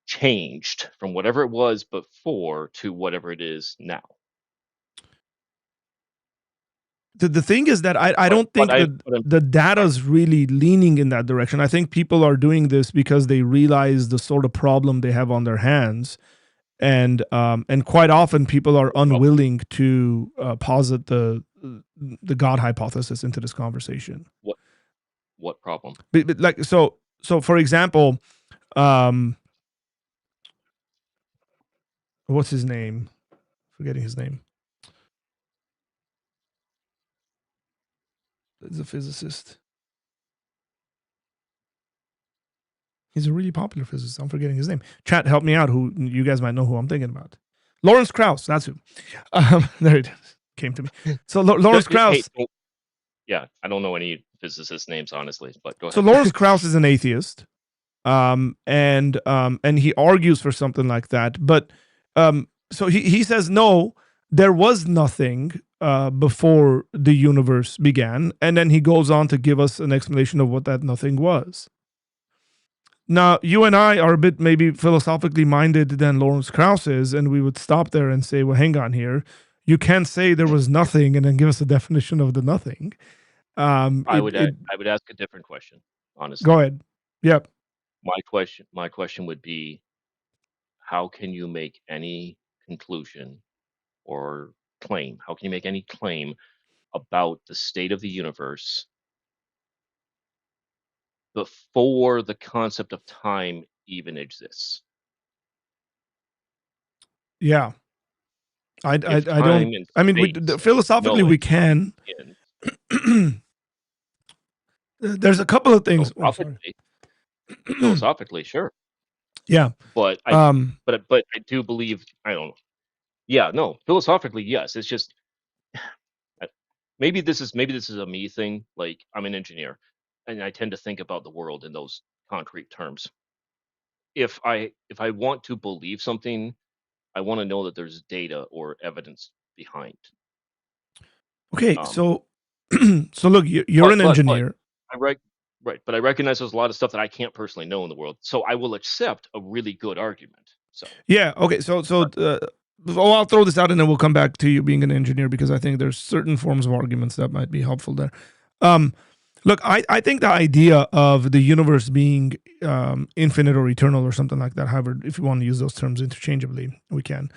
changed from whatever it was before to whatever it is now. the thing is that I But don't think that but I'm the sorry. data's really leaning in that direction. I think people are doing this because they realize the sort of problem they have on their hands, and quite often people are What problem? unwilling to posit the God hypothesis into this conversation. What what problem? But like so for example, um, what's his name? Forgetting his name. He's a physicist. He's a really popular physicist. I'm forgetting his name. Chat, help me out. Who you guys might know who I'm thinking about? Lawrence Krauss. That's who. There it is. Came to me. So Lawrence Hey, Krauss. yeah, I don't know any physicist names honestly, but go So ahead. Lawrence Krauss is an atheist, and he argues for something like that. But so he says no, there was nothing before the universe began, and then he goes on to give us an explanation of what that nothing was. Now, you and I are a bit maybe philosophically minded than Lawrence Krauss is, and we would stop there and say, well, hang on here. You can't say there was nothing and then give us a definition of the nothing. It I would ask a different question, Go honestly. ahead. Yep. My question would be, how can you make any conclusion or claim? How can you make any claim about the state of the universe before the concept of time even exists? Yeah. If I don't. time and I mean, space and philosophically we knowing can. begin There's a couple of things. Oh, sorry. philosophically, philosophically, sure, Yeah. but Um. I do believe I don't know. Yeah, no, philosophically, yes. It's just uh, maybe this is a me thing. Like I'm an engineer, and I tend to think about the world in those concrete terms. If I want to believe something, I want to know that there's data or evidence behind. Okay. Um, So, so look, you're but an but but engineer. I rec- right, but I recognize there's a lot of stuff that I can't personally know in the world, so I will accept a really good argument. So Yeah. Okay. So, right, well, I'll throw this out and then we'll come back to you being an engineer because I think there's certain forms of arguments that might be helpful there. Um, Look, I think the idea of the universe being infinite or eternal or something like that, however, if you want to use those terms interchangeably, we can,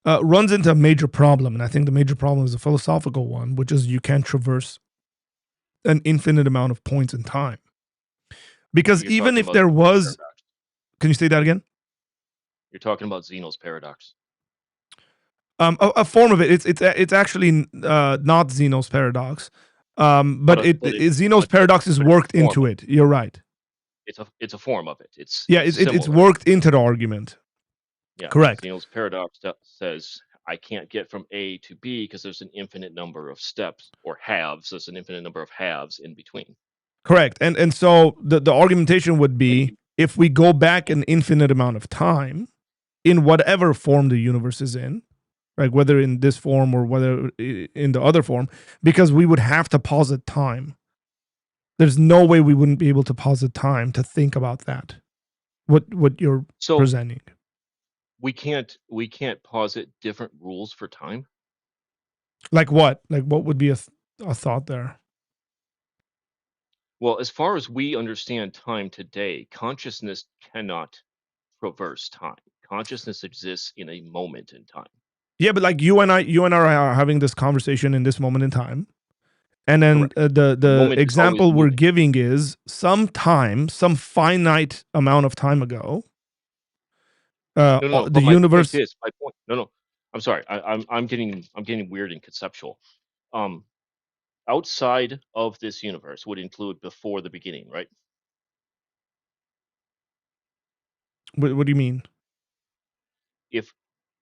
runs into a major problem. And I think the major problem is a philosophical one, which is you can't traverse an infinite amount of points in time. Because you're even talking if about there Zeno's was, paradox. can you say that again? You're talking about Zeno's paradox. A form of it. It's actually not Zeno's paradox, But but but it Zeno's but paradox is but it's a worked form into of it. You're right. it's a form of it. Yeah, It's it's similar. worked into the argument. Yeah, Correct. Zeno's paradox says I can't get from A to B because there's an infinite number of steps or halves. There's an infinite number of halves in between. Correct. And so the argumentation would And be you if we go back and an infinite amount of time in whatever form the universe is in, right? Whether in this form or whether in the other form, because we would have to posit time. There's no way we wouldn't be able to posit time to think about that. What you're so presenting. we can't posit different rules for time. Like what? Like what would be a thought there? Well, as far as we understand time today, consciousness cannot traverse time. Consciousness exists in a moment in time. Yeah, but like you and I are having this conversation in this moment in time. And then Correct. The the moment is always example we're moving. giving is some time, some finite amount of time ago, No, no, no. the But my point universe. is, my point. No, no. I'm sorry. I'm getting weird and conceptual. Um, outside of this universe would include before the beginning, right? What do you mean? If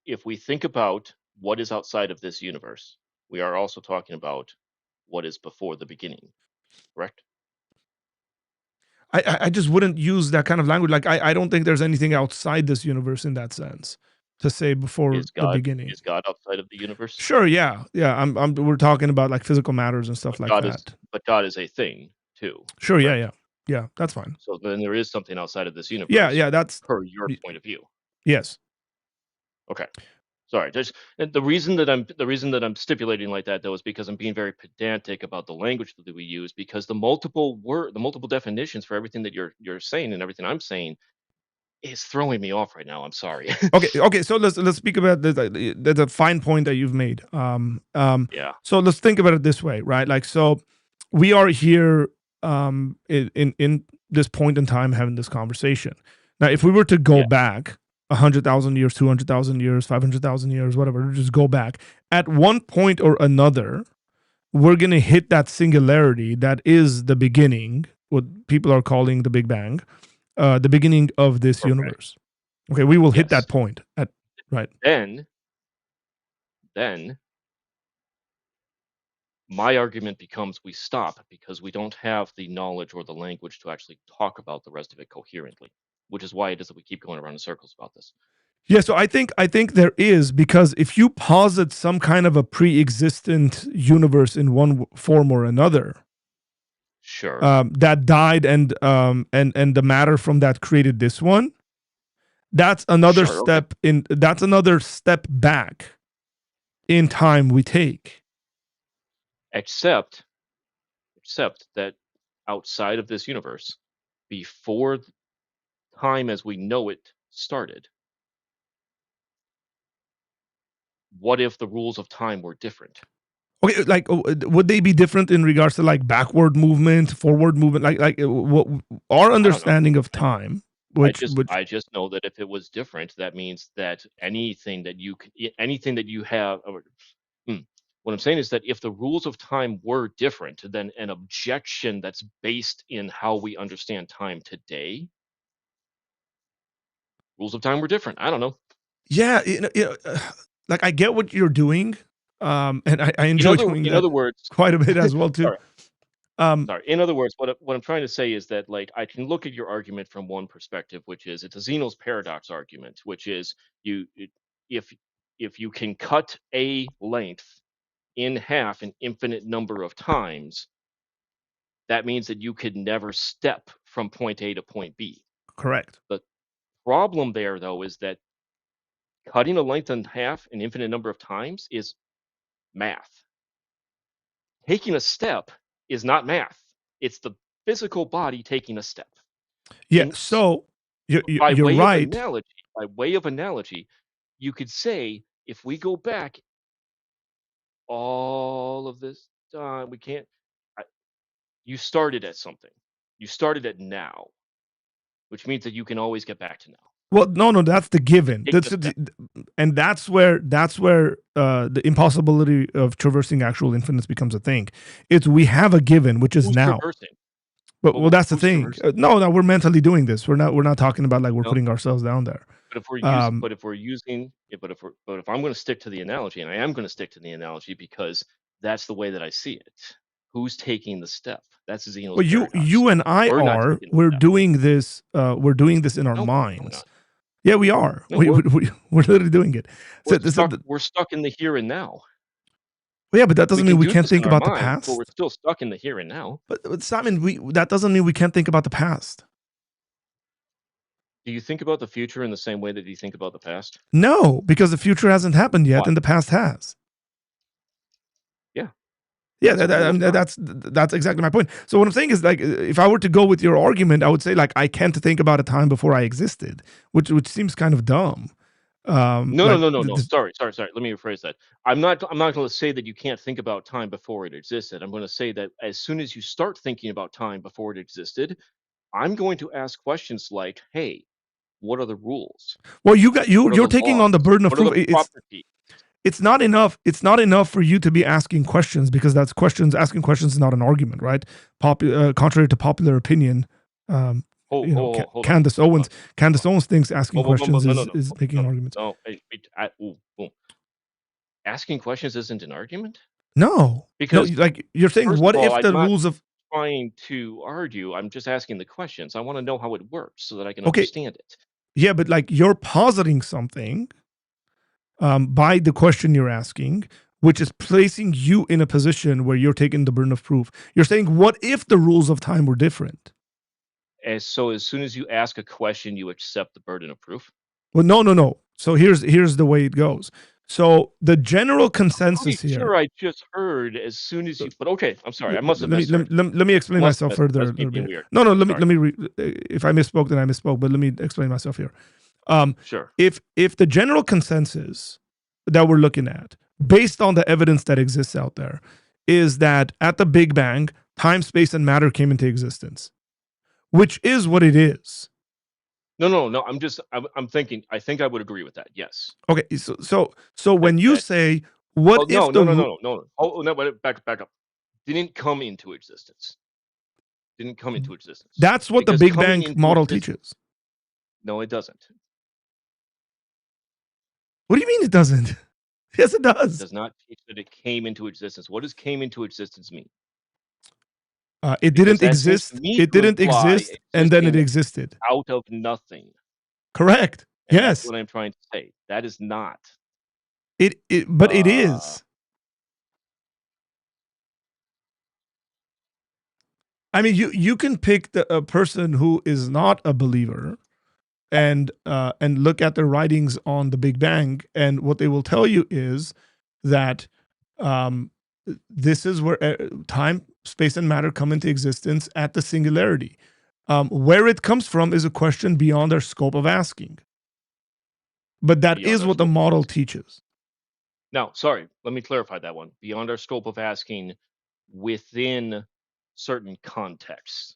if we think about what is outside of this universe, we are also talking about what is before the beginning, correct? I just wouldn't use that kind of language. Like I don't think there's anything outside this universe in that sense to say before Is the God beginning. is God outside of the universe? Sure, yeah, yeah. We're talking about like physical matters and stuff But like God is that. but God is a thing too, Sure, yeah, correct? yeah, yeah. That's fine. So then there is something outside of this Yeah, universe yeah. That's per your y- point of view. yes. Okay. Sorry, just and the reason that I'm stipulating like that though is because I'm being very pedantic about the language that we use because the multiple definitions for everything that you're saying and everything I'm saying is throwing me off right now. I'm sorry. Okay, okay. So let's speak about this. That's a fine point that you've made. Yeah, So let's think about it this way, right? Like, so we are here in this point in time having this conversation. Now, if we were to go yeah, back 100,000 years, 200,000 years, 500,000 years, whatever, just go back at one point or another, we're gonna hit that singularity that is the beginning, what people are calling the Big Bang, the beginning of this correct. universe. Okay, we will hit Yes. that point at right. Then my argument becomes we stop because we don't have the knowledge or the language to actually talk about the rest of it coherently, which is why it is that we keep going around in circles about this. Yeah, so I think there is because if you posit some kind of a pre-existent universe in one form or another Sure, that died and the matter from that created this one, that's another sure, okay. step in. That's another step back in time we take. Except except that outside of this universe, before time as we know it started, what if the rules of time were different? Okay, like, would they be different in regards to like backward movement, forward movement? What our I don't know. understanding of time, which I just know that if it was different, that means that anything that you have, or hmm, what I'm saying is that if the rules of time were different, then an objection that's based in how we understand time today, rules of time were different. I don't know. yeah, like I get what you're doing, and I enjoy doing In that other words, quite a bit as well too. sorry, Um, sorry. In other words, what I'm trying to say is that like I can look at your argument from one perspective, which is it's a Zeno's paradox argument, which is you it- if if you can cut a length in half an infinite number of times, that means that you could never step from point A to point B. correct. The problem there, though, is that cutting a length in half an infinite number of times is math. Taking a step is not math. It's the physical body taking a step. Yeah, In so by you're way of right. analogy, you could say if we go back all of this time, we can't. I, you started at something. You started at now, which means that you can always get back to now. Well, no, that's the given. Taking a step. And that's where the impossibility of traversing actual infinites becomes a thing. It's we have a given, which is Who's now. traversing? But well, that's the Who's thing. traversing? No, we're mentally doing this. We're not talking about like we're No. putting ourselves down there. But Um, if we're using, yeah, but if I'm going to stick to the analogy, and I am going to stick to the analogy because that's the way that I see it. Who's taking the step? That's Zeno's well, you paradox. you and I We're not are. taking the We're step. doing this. We're doing this in our No, no, we're minds. not. Yeah, we are. No, we're We're literally doing it. we're So, stuck. We're stuck in the here and now. yeah, but that We doesn't mean can we do can't this in think our about the minds, but we're past. still stuck in the here and now. But Simon, we that doesn't mean we can't think about the past. Do you think about the future in the same way that you think about the past? No, because the future hasn't happened yet, Why? and the past has. Yeah, Yeah, that's a rule I of mean, time. that's exactly my point. So what I'm saying is, like, if I were to go with your argument, I would say, like, I can't think about a time before I existed, which seems kind of dumb. No, no, Like, no, no, no. Sorry, sorry, sorry. Let me rephrase that. I'm not going to say that you can't think about time before it existed. I'm going to say that as soon as you start thinking about time before it existed, I'm going to ask questions like, "Hey, what are the rules? well, you got What are you're the taking on the laws? burden of What are proof. the properties?" It's not enough. It's not enough for you to be asking questions because that's questions. Asking questions is not an argument, right? Contrary to popular opinion, um, Hold, hold, hold, hold on, Candace hold on, Owens. hold on. Candace Owens thinks asking questions No, no, no, is making no, an no, argument. no. Ooh, boom. Asking questions isn't an argument No, no. because, Like you're saying, first what of all, if I'm the not rules of trying to argue. I'm just asking the questions. I want to know how it works so that I can okay, understand it. yeah, but like you're positing something by the question you're asking, which is placing you in a position where you're taking the burden of proof. You're saying, what if the rules of time were different? As soon as you ask a question, you accept the burden of proof. Well, no. So here's the way it goes. So the general Pretty consensus here. sure I just heard as soon as you. But okay, I'm sorry. I must have Let misheard. me let me I explain must have myself misheard. further a That's me little being bit. weird. No, Sorry. if I misspoke, then I misspoke. But let me explain myself here. Um, Sure. if the general consensus that we're looking at, based on the evidence that exists out there, is that at the Big Bang, time, space, and matter came into existence, which is what it is. No. I'm thinking. I think I would agree with that. Yes. Okay, so when you That. say, what Well, if no, the no, no, no, no, no. Oh no. Wait, back up. Didn't come into existence. Didn't come into existence that's what the because Big coming Bang into model existence. teaches. No, it doesn't. What do you mean it doesn't? Yes, it It does. does not teach that it came into existence. What does came into existence mean? It Because didn't that seems to exist. me It to didn't imply exist, and then it existing existed. out of nothing. Correct. And that's Yes. what I'm trying to say. That is not. But it Uh, is. I mean, you can pick a person who is not a believer and look at their writings on the Big Bang, and what they will tell you is that um, this is where time, space, and matter come into existence at the singularity. Where it comes from is a question beyond our scope of asking. But that beyond is our what the scope of model asking. teaches. Now, sorry, let me clarify that one. Beyond our scope of asking within certain contexts.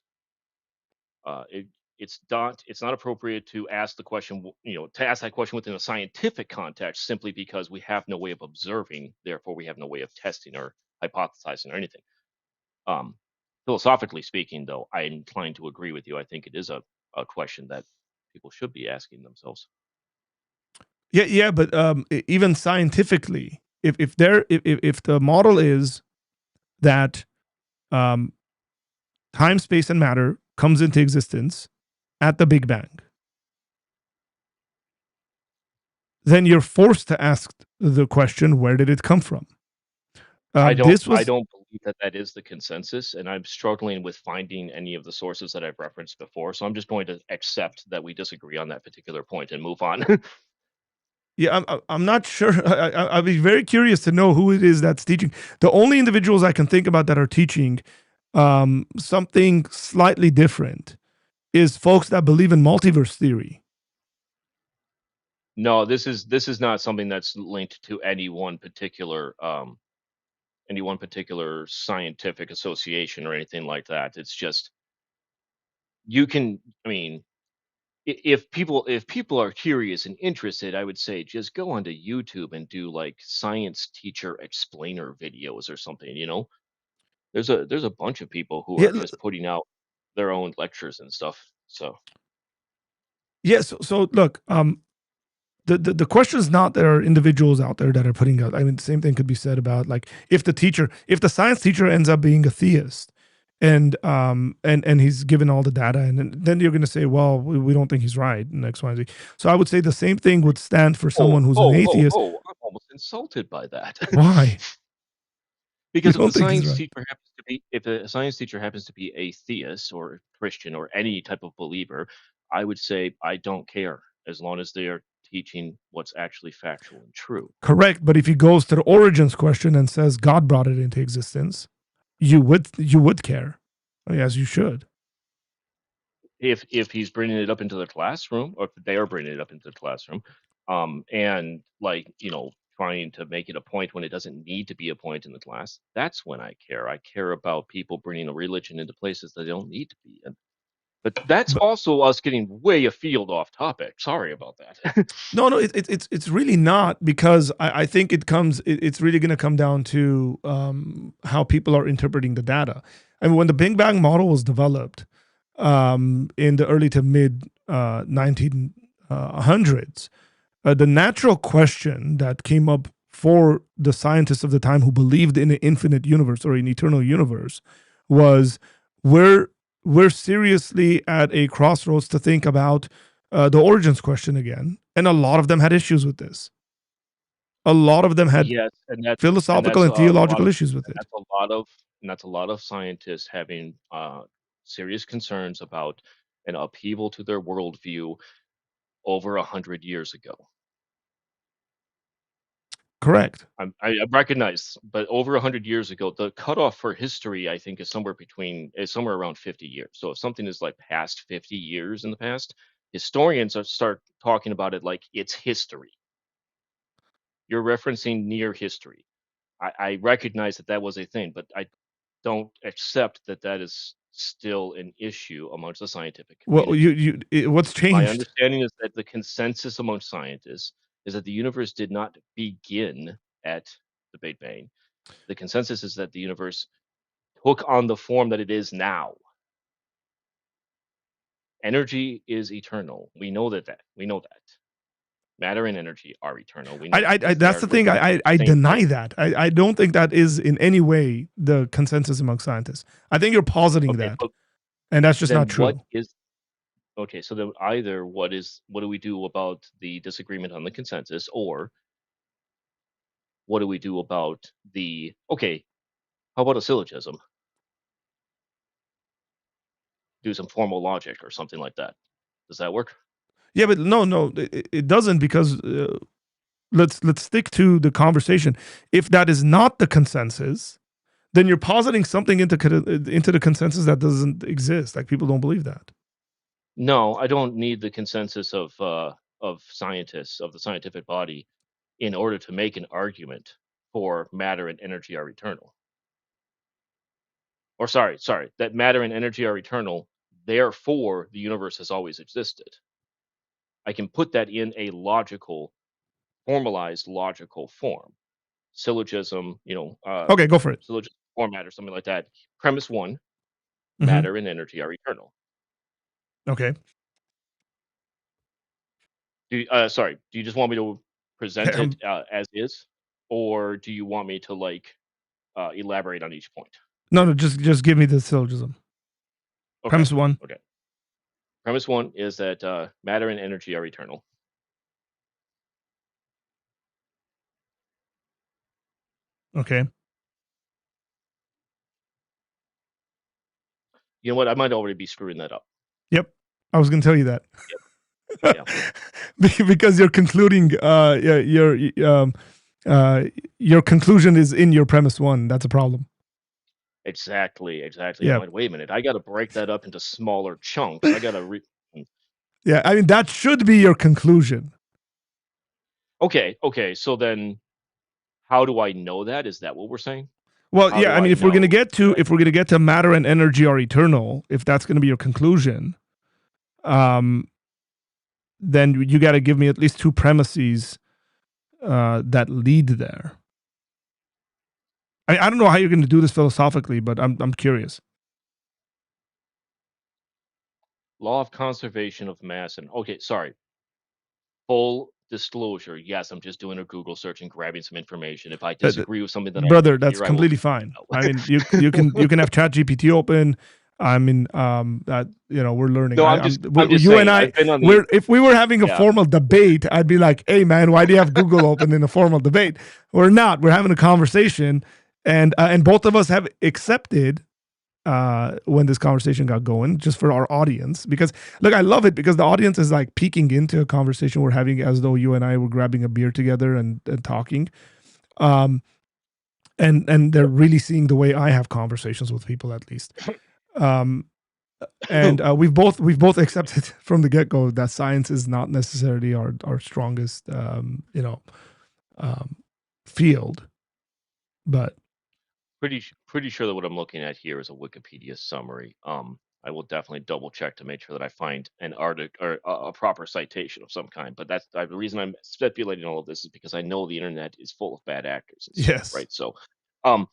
Uh, it, it's not appropriate to ask the question, to ask that question within a scientific context simply because we have no way of observing, therefore we have no way of testing or hypothesizing or anything. Um, Philosophically speaking, though, I'm inclined to agree with you. I think it is a question that people should be asking themselves. Yeah, yeah, but even scientifically, if the model is that um, time, space, and matter comes into existence at the Big Bang, then you're forced to ask the question, where did it come from? I don't This I was don't believe that that is the consensus, and I'm struggling with finding any of the sources that I've referenced before. So I'm just going to accept that we disagree on that particular point and move on. Yeah, I'm not sure. I'd be very curious to know who it is that's teaching. The only individuals I can think about that are teaching something slightly different is folks that believe in multiverse theory. No, this is not something that's linked to any one particular scientific association or anything like that. It's just you can I mean, if people are curious and interested, I would say just go onto YouTube and do like science teacher explainer videos or something. There's a bunch of people who Yeah, are just putting out their own lectures and stuff. So yeah. So look, the question is not there are individuals out there that are putting out. I mean, the same thing could be said about like if the science teacher ends up being a theist, and he's given all the data, and then you're going to say, well, we don't think he's right, and X, Y, and Z. So I would say the same thing would stand for oh, someone who's an oh, oh, atheist. oh, I'm almost insulted by that. Why? You Because don't think he's right? if a science teacher happens to be a theist or a Christian or any type of believer, I would say I don't care as long as they are teaching what's actually factual and true. Correct. But if he goes to the origins question and says God brought it into existence, you would care, as you should. If he's bringing it up into the classroom, or if they are bringing it up into the classroom, and like trying to make it a point when it doesn't need to be a point in the class, that's when I care. I care about people bringing a religion into places that they don't need to be in. But that's But also us getting way afield off topic. Sorry about that. no, no, it's really not, because I think it's really going to come down to how people are interpreting the data. I mean, when the Big Bang model was developed in the early to mid 1900s, the natural question that came up for the scientists of the time who believed in an infinite universe or an eternal universe was, we're we're seriously at a crossroads to think about the origins question again, and a lot of them had issues with this. A lot of them had Yes, and philosophical that's and theological issues with and it. that's a lot of scientists having serious concerns about an upheaval to their worldview over 100 years ago. Correct. I recognize, but over 100 years ago, the cutoff for history, I think, is somewhere around 50 years. So if something is like past 50 years in the past, historians start talking about it like it's history. You're referencing near history. I recognize that that was a thing, but I don't accept that that is still an issue amongst the scientific Well, community. what's My changed? understanding is that the consensus among scientists is that the universe did not begin at the Big Bang. The consensus is that the universe took on the form that it is now. Energy is eternal. We know that. Matter and energy are eternal. We know that because they That's are the thing. literally I the same deny thing. that. I don't think that is in any way the consensus among scientists. I think you're positing Okay, that, but and that's just not then what true. is okay, so then either what do we do about the disagreement on the consensus, or what do we do about the okay, how about a syllogism? Do some formal logic or something like that. Does that work? Yeah, but no, no, it doesn't, because let's stick to the conversation. If that is not the consensus, then you're positing something into the consensus that doesn't exist. Like, people don't believe that. No, I don't need the consensus of scientists of the scientific body in order to make an argument for matter and energy are eternal. Or sorry, that matter and energy are eternal, therefore the universe has always existed. I can put that in a logical, formalized logical form. Syllogism, Okay, go for it. syllogism format or something like that. Premise one, Hmm. matter and energy are eternal. Okay. Sorry, do you just want me to Okay, present it as is, or do you want me to elaborate on each point? no, no, just give me the syllogism. Okay, Premise one. okay. Premise one is that matter and energy are eternal. Okay. You know what? I might already be screwing that up. Yep. I was going to tell you that. Yep. Yeah. Because you're concluding uh, your conclusion is in your premise one. That's a problem. Exactly. Exactly. I'm Yeah. like, wait a minute. I got to break that up into smaller chunks. I got to Yeah. I mean, that should be your conclusion. Okay. Okay. So then, how do I know that? Is that what we're saying? Well, How yeah. do I I mean, if we're gonna know get to that? matter and energy are eternal, if that's gonna be your conclusion, um, then you got to give me at least two premises that lead there. I don't know how you're going to do this philosophically, but I'm curious. Law of conservation of mass and okay. Sorry. Full disclosure. Yes, I'm just doing a Google search and grabbing some information. If I That, disagree with something that I brother, read that's here, I will completely let fine. you I know. mean, you can have Chat GPT open. I mean, that we're learning. No, I'm just You and saying. I, I've been on the we're if we were having a yeah. formal debate, I'd be like, "Hey, man, why do you have Google open in a formal debate?" We're not. We're having a conversation, and both of us have accepted when this conversation got going, just for our audience. Because look, I love it because the audience is like peeking into a conversation we're having as though you and I were grabbing a beer together and talking. Um, and they're really seeing the way I have conversations with people, at least. Um, and we've both accepted from the get go that science is not necessarily our strongest um, field, but Pretty sure that what I'm looking at here is a Wikipedia summary. I will definitely double check to make sure that I find an article or a proper citation of some kind. But that's the reason I'm speculating all of this is because I know the internet is full of bad actors and stuff, yes. right? So, um,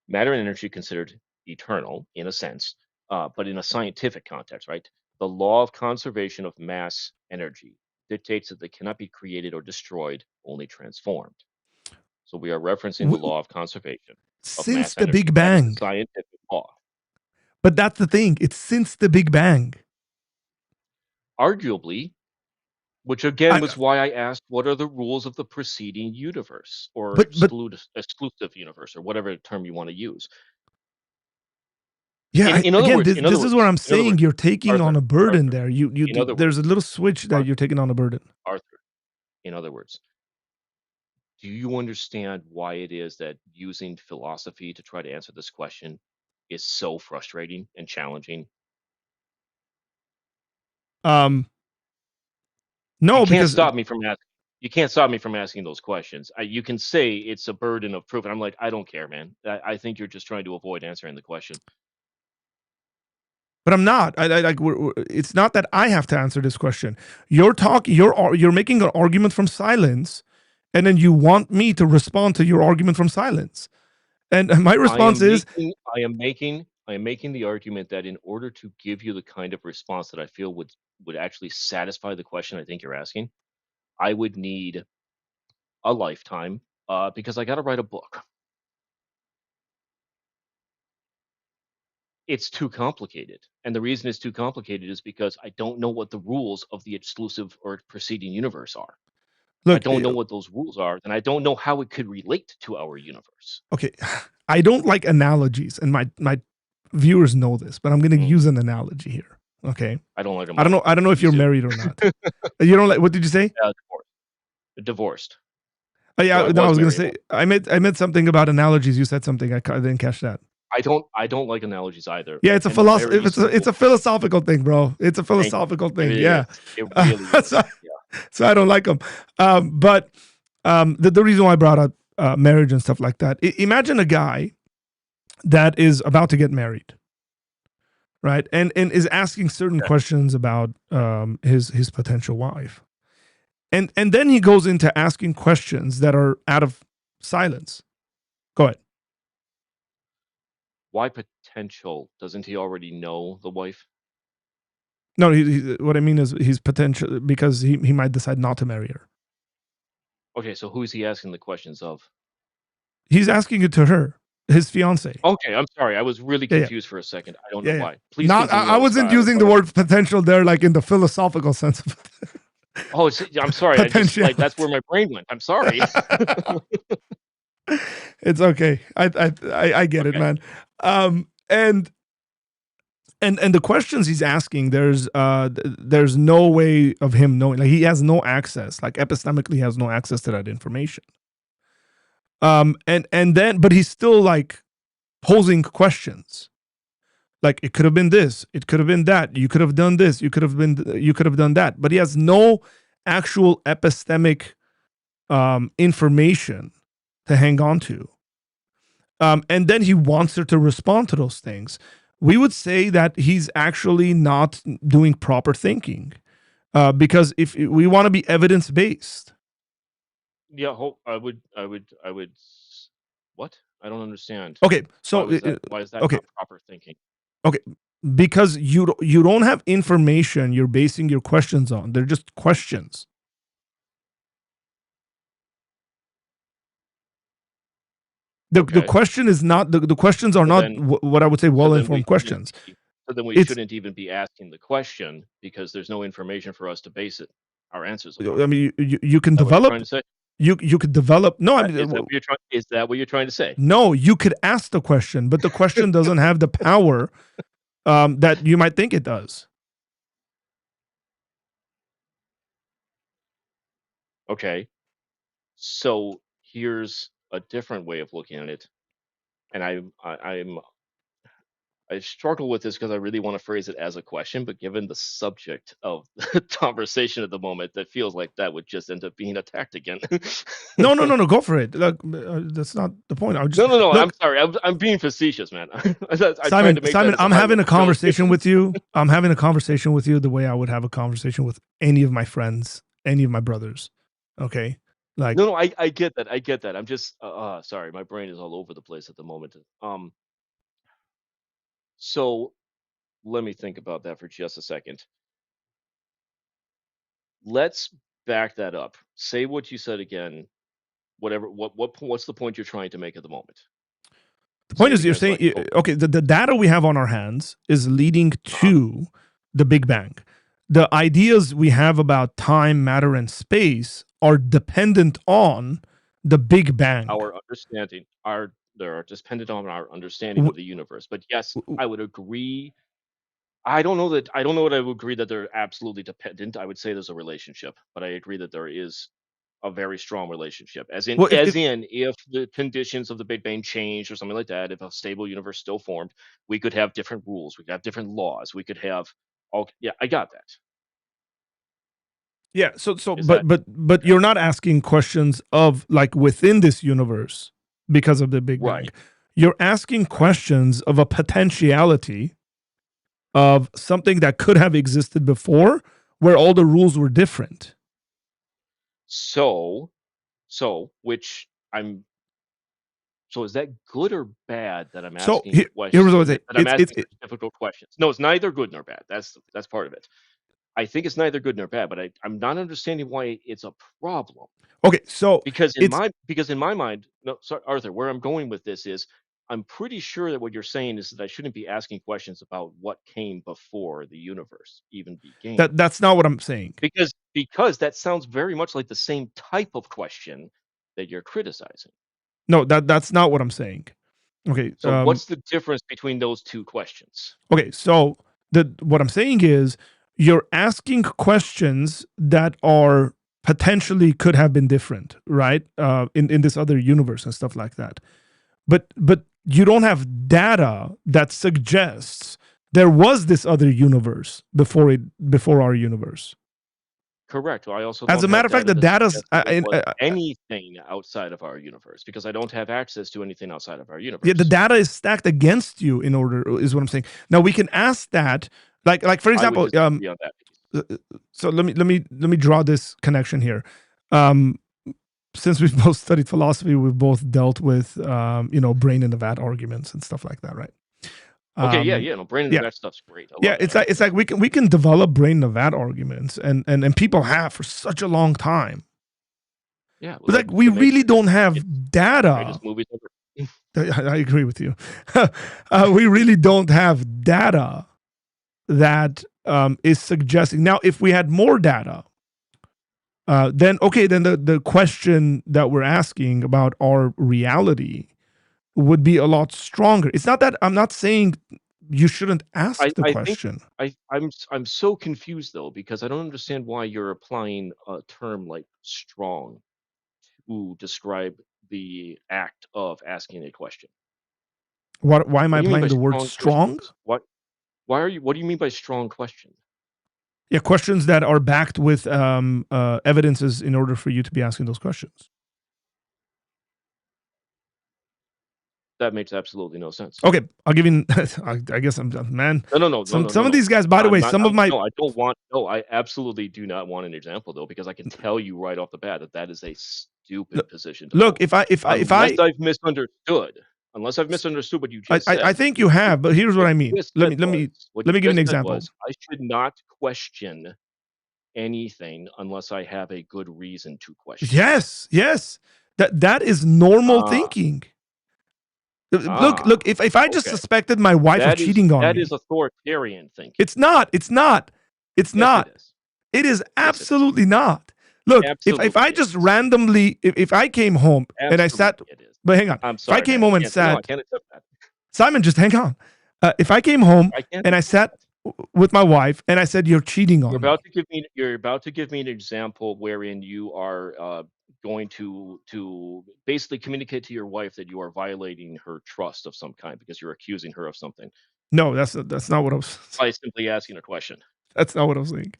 matter and energy considered eternal in a sense, but in a scientific context, right? The law of conservation of mass energy dictates that they cannot be created or destroyed, only transformed. So we are referencing the W- law of conservation of since mass the energy. Big That is a Bang. scientific law. But that's the thing. It's since the Big Bang. Arguably, which again I, was why I asked what are the rules of the preceding universe or but exclusive universe or whatever term you want to use. yeah, In other again, words, this is where I'm in other saying words, you're taking on Arthur, a burden Arthur, there. You in other there's a words, little switch that you're Arthur, taking on a burden. Arthur, in other words, do you understand why it is that using philosophy to try to answer this question is so frustrating and challenging? Um, You no, can't because stop me from asking. You can't stop me from asking those questions. You can say it's a burden of proof, and I'm like, I don't care, man. I think you're just trying to avoid answering the question. but I'm not. I like. It's not that I have to answer this question. You're talking. You're making an argument from silence, and then you want me to respond to your argument from silence. And my response is, I am making the argument that in order to give you the kind of response that I feel would actually satisfy the question I think you're asking, I would need a lifetime because I got to write a book. It's too complicated. And the reason it's too complicated is because I don't know what the rules of the exclusive or preceding universe are. If I look, don't know what those rules are, then I don't know how it could relate to our universe. okay, I don't like analogies, and my viewers know this, but I'm going to Mm, use an analogy here. Okay, I don't like them I don't know. either. I don't know if Please you're do. married or not. You don't like. What did you say? Divorced. Divorced. Oh, yeah, Well, I no, I was was gonna married. say I meant something about analogies. You said something. I didn't catch that. I don't like analogies either. Yeah, I it's a tend to very it's simple. a philosophical thing, bro. It's a Thank you. philosophical It thing. Yeah. is. It really So, is. Yeah. so I don't like them. But the reason why I brought up marriage and stuff like that. Imagine a guy that is about to get married, right? And is asking certain Okay. questions about his potential wife. And then he goes into asking questions that are out of silence. Go ahead. Why potential? Doesn't he already know the wife? No, what I mean is he's potential because he might decide not to marry her. Okay, so who's he asking the questions of? He's asking it to her, his fiance. Okay, I'm sorry. I was really Yeah, yeah, confused for a second. I don't know yeah, yeah. why. Please Not continue. I I was wasn't sorry. I was using the going word potential there like in the philosophical sense of Oh, I'm sorry. I just like that's where potentiality. my brain went. I'm sorry. It's okay. I get it, Okay. man. And and the questions he's asking, there's no way of him knowing. Like he has no access. Like epistemically, he has no access to that information. And then, but he's still like posing questions. Like it could have been this, it could have been that. You could have done this, you could have done that. But he has no actual epistemic information to hang on to. And then he wants her to respond to those things. We would say that he's actually not doing proper thinking because if we want to be evidence based. Yeah, what? I don't understand. Okay, Why so was that why is that okay, not proper thinking? okay, because you don't have information you're basing your questions on. They're just questions. The Okay. question is not the questions are So not then what I would say so well then we informed shouldn't questions. be so then we It's shouldn't even be asking the question because there's no information for us to base our answers upon. I mean you can Is that what you're trying develop to say? you could develop no I mean Is that what you're trying to say? no you could ask the question but the question doesn't have the power that you might think it does. Okay. So here's a different way of looking at it. And I struggle with this because I really want to phrase it as a question, but given the subject of the conversation at the moment, that feels like that would just end up being attacked again. No, go for it. Look, that's not the point. I would just No. I'm look. sorry. I'm being facetious, man. I tried Simon, to make that as a I'm high having a level joke. conversation with you. I'm having a conversation with you the way I would have a conversation with any of my friends, any of my brothers. Okay? Like, No, I get that. I get that. I'm just sorry. My brain is all over the place at the moment. So let me think about that for just a second. Let's back that up. Say what you said again. Whatever. What's the point you're trying to make at the moment? the Say point it is, you're again so I saying, can focus. okay, the data we have on our hands is leading Uh-huh. to the Big Bang. The ideas we have about time, matter, and space are dependent on the Big Bang. Our understanding, our they are dependent on our understanding of W- the universe. But yes, w- I would agree. I don't know that I would agree that they're absolutely dependent. I would say there's a relationship, but I agree that there is a very strong relationship. well, if If the conditions of the Big Bang changed or something like that, if a stable universe still formed, we could have different rules, we could have different laws, we could have all yeah, I got that. yeah, so Is that but okay? you're not asking questions of like within this universe because of the Big Bang. Right, You're asking right. questions of a potentiality of something that could have existed before where all the rules were different. So which I'm so is that good or bad that I'm So asking here's questions what I say. that I'm It's asking such difficult questions? No, it's neither good nor bad. That's part of it. I think it's neither good nor bad, but I'm not understanding why it's a problem. okay. So it's Because in my mind, no, sorry, Arthur, where I'm going with this is I'm pretty sure that what you're saying is that I shouldn't be asking questions about what came before the universe even began. that's not what I'm saying. Because that sounds very much like the same type of question that you're criticizing. No, that's not what I'm saying. Okay. So what's the difference between those two questions? Okay. So the what I'm saying is you're asking questions that are potentially could have been different, right? In this other universe and stuff like that. But you don't have data that suggests there was this other universe before our universe. Correct. I also As don't a matter have of fact, data the that data's suggests that there was anything outside of our universe because I don't have access to anything outside of our yeah, the universe. data is stacked against you in order is what I'm saying. Now we can ask that, like for I would example, disagree on that piece. so let me draw this connection here. Um, since we've both studied philosophy, we've both dealt with brain in the vat arguments and stuff like that, right? Okay, yeah, Um, yeah, no, brain in the yeah, vat stuff's great. I yeah. love that It's like argument. we can develop brain in the vat arguments, and people have for such a long time. Yeah, But like like we The really Matrix. don't have It's one of the data. greatest movies ever. I agree with you. We really don't have data that is suggesting. Now, if we had more data, then okay, then the question that we're asking about our reality would be a lot stronger. It's not that I'm not saying you shouldn't ask the I think question. I'm so confused though because I don't understand why you're applying a term like strong to describe the act of asking a question. Why am I What do you mean applying by the word strong strong? questions? What do you mean by strong question? Yeah, questions that are backed with evidences in order for you to be asking those questions. That makes absolutely no sense. Okay, I'll give you. I guess I'm man. No, no, no, no, no, no, Some of no. these guys, by the I'm way, not. some of my No, I don't want. No, I absolutely do not want an example though, because I can tell you right off the bat that that is a stupid look, position to look hold. if I Unless I've misunderstood what you I, just I I said. think you have, but here's what What I you mean. just said was what Let you me give you an just said example. was I should not question anything unless I have a good reason to question. Yes, yes. That is normal Ah, thinking. ah, Look. If I just okay. suspected my wife of cheating on That is me, authoritarian thinking. it's not. It's not. It's Yes, it not. is. It is Yes, it is. absolutely not. Look, if I Absolutely, it just is. randomly, if I came home and I sat, Absolutely, it is. but hang on, I'm if I sorry, came man. home and I sat, can't accept that. Simon, just hang on. If I came home I can't and I accept sat that. with my wife and I said, "You're cheating on me," You're about to give me an example wherein you are going to basically communicate to your wife that you are violating her trust of some kind because you're accusing her of something no, that's not what I was. by simply asking a question. That's not what I was saying.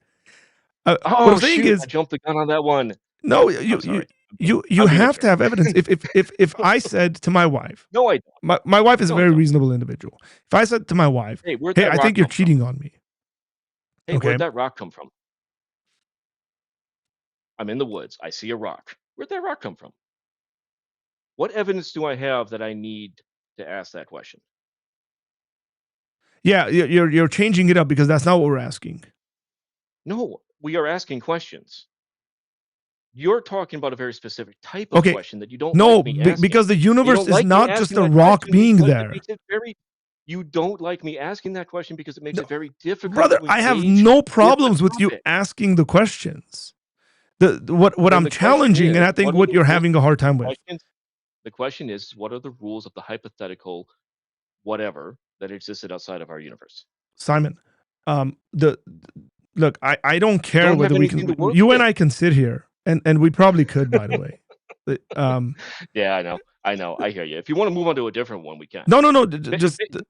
What I'm Oh saying shoot, is, I jumped the gun on that one. no, I'm sorry. I'm being you I'm being a have to jerk. have evidence. If I said to my wife, No, I don't. my wife is a No, I very don't. reasonable individual. If I said to my wife, Hey, where'd "Hey, that I rock think you're come from? cheating on me," Hey, okay, where'd that rock come from? I'm in the woods. I see a rock. Where'd that rock come from? What evidence do I have that I need to ask that question? yeah, you're changing it up because that's not what we're asking. No, we are asking questions. You're talking about a very specific type of Okay, question that you don't no, like me asking. because the You universe don't is like me not just asking a that rock question being because it there. makes it very you don't like me asking that question because it makes No, it very difficult brother, to I have engage no with the problems with you topic. asking the questions. What Then I'm the question challenging, and is, I think what are what the you're rules? having a hard The time with, question the question is, what are the rules of the hypothetical whatever that existed outside of our universe? Simon. The look, I don't You care don't have whether anything to work you and with. I can sit here, and we probably could, by the way. But, Yeah, I know. I know. I hear you. If you want to move on to a different one, we can. no, no, no. Bi- Just bi-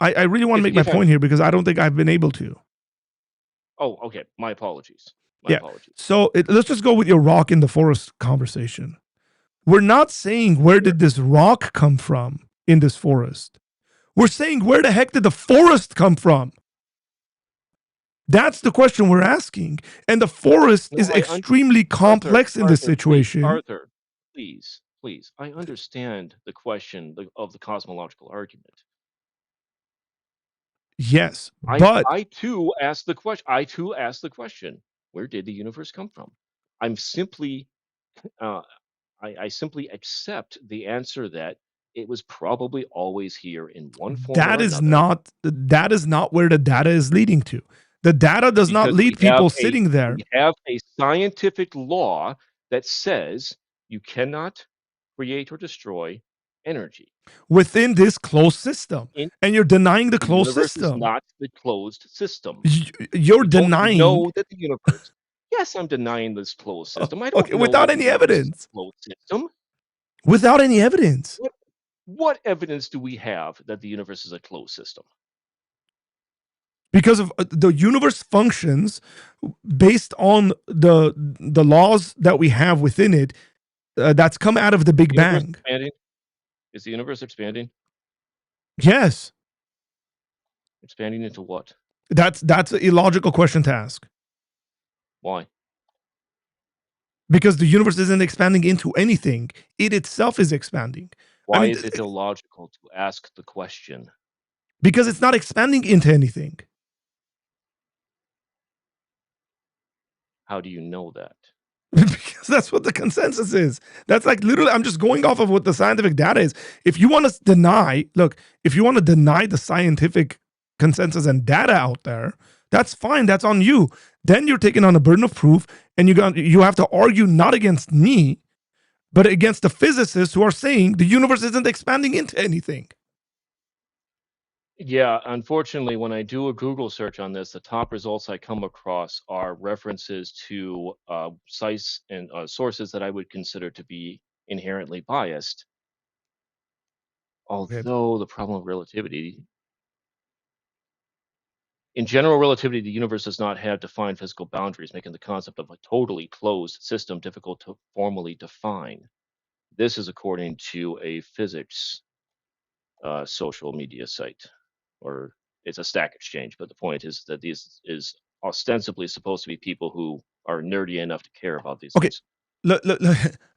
I really want to make my if I point here because I don't think I've been able to. Oh, okay. My apologies. My Yeah. apologies. So let's just go with your rock in the forest conversation. We're not saying where Sure. did this rock come from in this forest. We're saying where the heck did the forest come from? That's the question we're asking. And the forest No, is extremely Arthur, complex in this situation. please. I understand the question of the cosmological argument. Yes, but I too asked the question. I too asked the question. Where did the universe come from? I'm simply, uh, I simply accept the answer that it was probably always here in one form or another that is not where the data is leading to. The data does not because lead people sitting there we have a scientific law that says you cannot create or destroy energy. within this closed system, In and you're denying the the closed universe is system. not the closed system. You're You don't denying, know that the universe. Yes, I'm denying this closed system. I don't okay, know without that the any universe is evidence. a closed system. Without any evidence. What? What evidence do we have that the universe is a closed system? Because of the universe functions based on the laws that we have within it, that's come out of the Big The universe Bang. expanding? Is the universe expanding? Yes, Expanding into what? that's an illogical question to ask Why? because the universe isn't expanding into anything. It itself is expanding. I Why mean, is it illogical to ask the question? because it's not expanding into anything. How do you know that? Because that's what the consensus is. That's like literally, I'm just going off of what the scientific data is. If you want to deny, look, if you want to deny the scientific consensus and data out there, that's fine. That's on you. Then you're taking on a burden of proof, and you have to argue not against me, but against the physicists who are saying the universe isn't expanding into anything. Yeah, unfortunately, when I do a Google search on this, the top results I come across are references to sites and sources that I would consider to be inherently biased. Okay. Although the problem of relativity, in general relativity, the universe does not have defined physical boundaries, making the concept of a totally closed system difficult to formally define. This is according to a physics social media site, or it's a Stack Exchange. But the point is that these is ostensibly supposed to be people who are nerdy enough to care about these Okay. things. Let's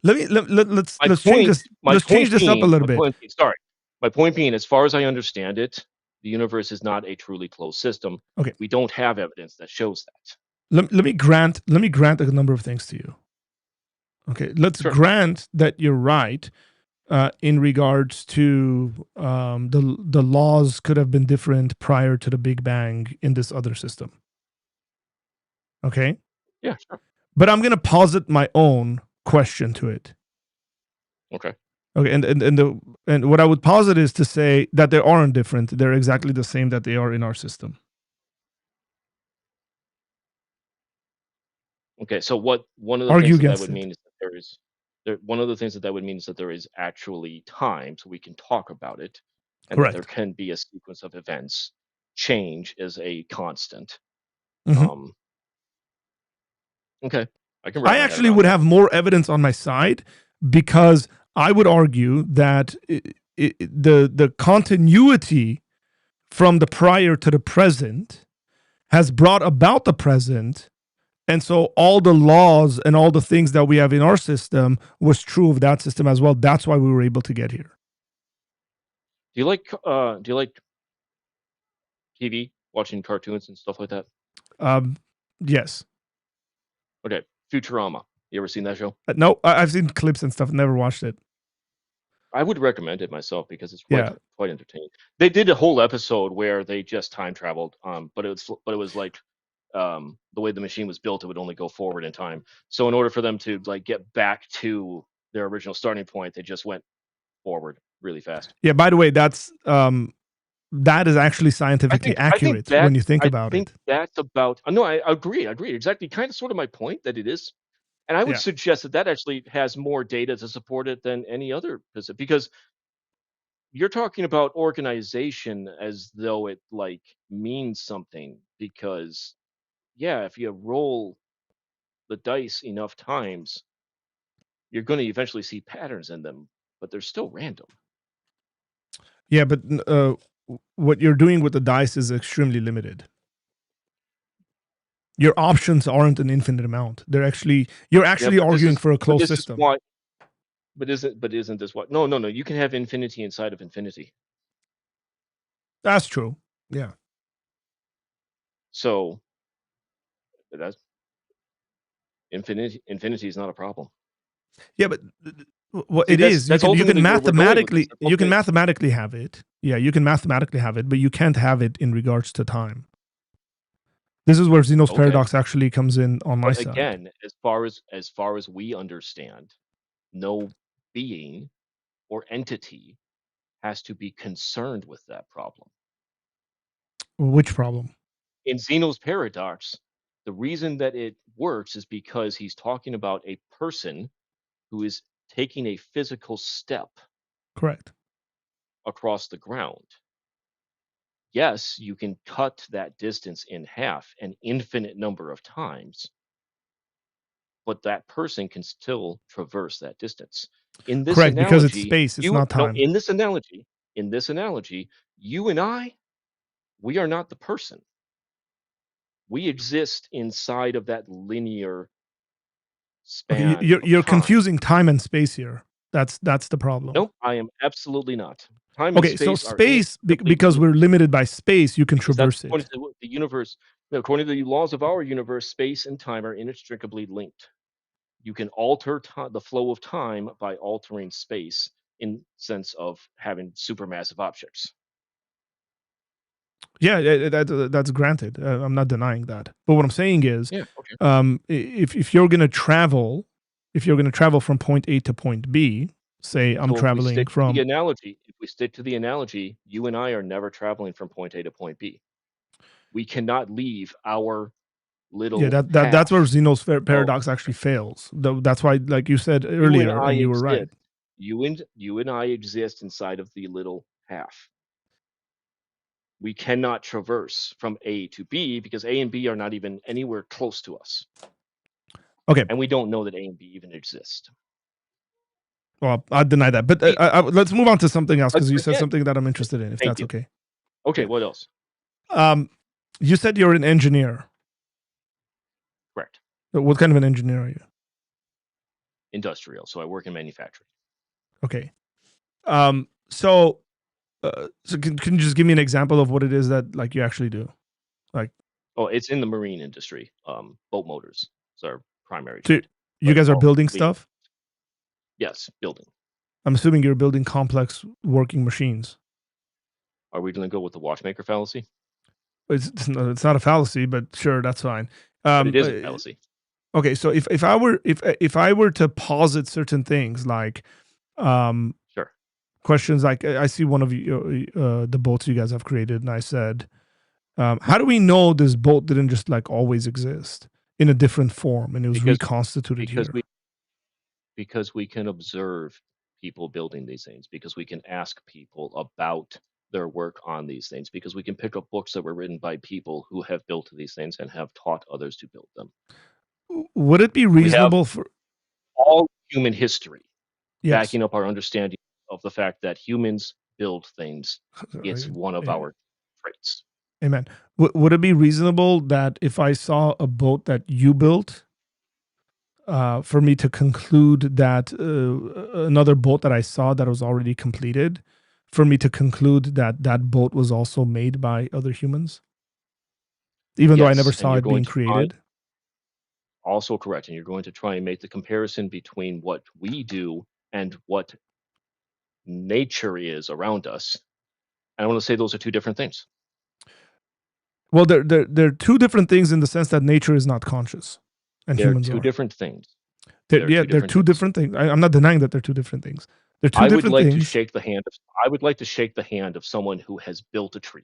My change point, this. Let's change this up a little bit. sorry, my point being, as far as I understand it, the universe is not a truly closed system. Okay. We don't have evidence that shows that. Let me grant a number of things to you. Okay, let's Sure. grant that you're right in regards to the laws could have been different prior to the Big Bang in this other system. Okay, Yeah, sure. but I'm gonna posit my own question to it. Okay. Okay, and what I would posit is to say that they aren't different; they're exactly the same that they are in our system. Okay, so what one of the Argue things that that against would it. mean is that one of the things that that would mean is that there is actually time, so we can talk about it, and that there Correct. can be a sequence of events. Change is a constant. Mhm. Um, okay, I can wrap I my head actually around would that. have more evidence on my side because I would argue that the continuity from the prior to the present has brought about the present. And so all the laws and all the things that we have in our system was true of that system as well. That's why we were able to get here. Do you like TV, watching cartoons and stuff like that? Um, yes. Okay, Futurama. You ever seen that show? No, I've seen clips and stuff, never watched it. I would recommend it myself because it's Yeah. quite entertaining. They did a whole episode where they just time traveled, but it was like the way the machine was built, it would only go forward in time. So in order for them to like get back to their original starting point, they just went forward really fast. Yeah. By the way, that is actually scientifically accurate when you think I about think it. that's about. No, I agree. I agree exactly. Kind of sort of my point that it is. And I would Yeah. suggest that that actually has more data to support it than any other visit, because you're talking about organization as though it like means something. Because yeah, if you roll the dice enough times, you're going to eventually see patterns in them, but they're still random. Yeah. But what you're doing with the dice is extremely limited. Your options aren't an infinite amount. You're Yeah, actually arguing for a but closed this is system. why. But isn't this what? No, no, no. You can have infinity inside of infinity. That's true. Yeah. So that's infinity is not a problem. Yeah, but what See, it is, that's ultimately where we're going with this. That's you can ultimate. mathematically have it. Yeah, you can mathematically have it, but you can't have it in regards to time. This is where Zeno's Okay. paradox actually comes in on my But side. again, as far as we understand, no being or entity has to be concerned with that problem. Which problem? In Zeno's paradox, the reason that it works is because he's talking about a person who is taking a physical step. Correct. across the ground. Yes, you can cut that distance in half an infinite number of times, but that person can still traverse that distance. In this Correct, because it's analogy, space, it's you not no, time. in this analogy, you and I, we are not the person. We exist inside of that linear Okay, span of you're time. confusing time and space here. That's the problem. Nope, I am absolutely not. Time and Okay, so space are space inextricably because linked we're limited by space, you can because that's traverse according it. to the universe. No, according to the laws of our universe, space and time are inextricably linked. You can alter the flow of time by altering space in sense of having supermassive objects. Yeah, that's granted. I'm not denying that. But what I'm saying is, Yeah, okay. if you're gonna travel, if you're gonna travel from point A to point B, say I'm So traveling from if we stick to the analogy, you and I are never traveling from point A to point B. We cannot leave our yeah, little that's where half Zeno's of paradox actually fails. That's why, like you said you and earlier, I and you were right. exist. You and I exist inside of the little half. We cannot traverse from A to B because A and B are not even anywhere close to us. Okay, And we don't know that A and B even exist. well, I deny that. But See, let's move on to something else because you said again, something that I'm interested in. If thank that's you. okay. Okay, Okay. what else? Um, you said you're an engineer. Correct. What kind of an engineer are you? Industrial. So I work in manufacturing. Okay. So can you just give me an example of what it is that like you actually do? Like, Oh, it's in the marine industry. Boat motors is our primary so trade. you But guys are all building we stuff. yes, building. I'm assuming you're building complex working machines. Are we going to go with the watchmaker fallacy? It's not a fallacy, but sure, that's fine. But it Um, is a uh, fallacy. okay, so if I were to posit certain things like um, Sure. questions like I see one of you the boats you guys have created, and I said, how do we know this boat didn't just like always exist in a different form and it was Because reconstituted because here? we can observe people building these things, because we can ask people about their work on these things, because we can pick up books that were written by people who have built these things and have taught others to build them. Would it be We have reasonable for all human history yes? backing up our understanding of the fact that humans build things. It's one of Eh, our traits. Amen. Would it be reasonable that if I saw a boat that you built, for me to conclude that another boat that I saw that was already completed, for me to conclude that that boat was also made by other humans, even though I never Yes, and saw you're it going being to try created? also correct, and you're going to try and make the comparison between what we do and what nature is around us. And I want to say those are two different things. Well, they're two different things in the sense that nature is not conscious, and They're humans two are. different things. They're, They're yeah, two they're different two things. different things. I'm not denying that they're two different things. They're two I would different like to things. shake the hand of I would like to shake the hand of someone who has built a tree.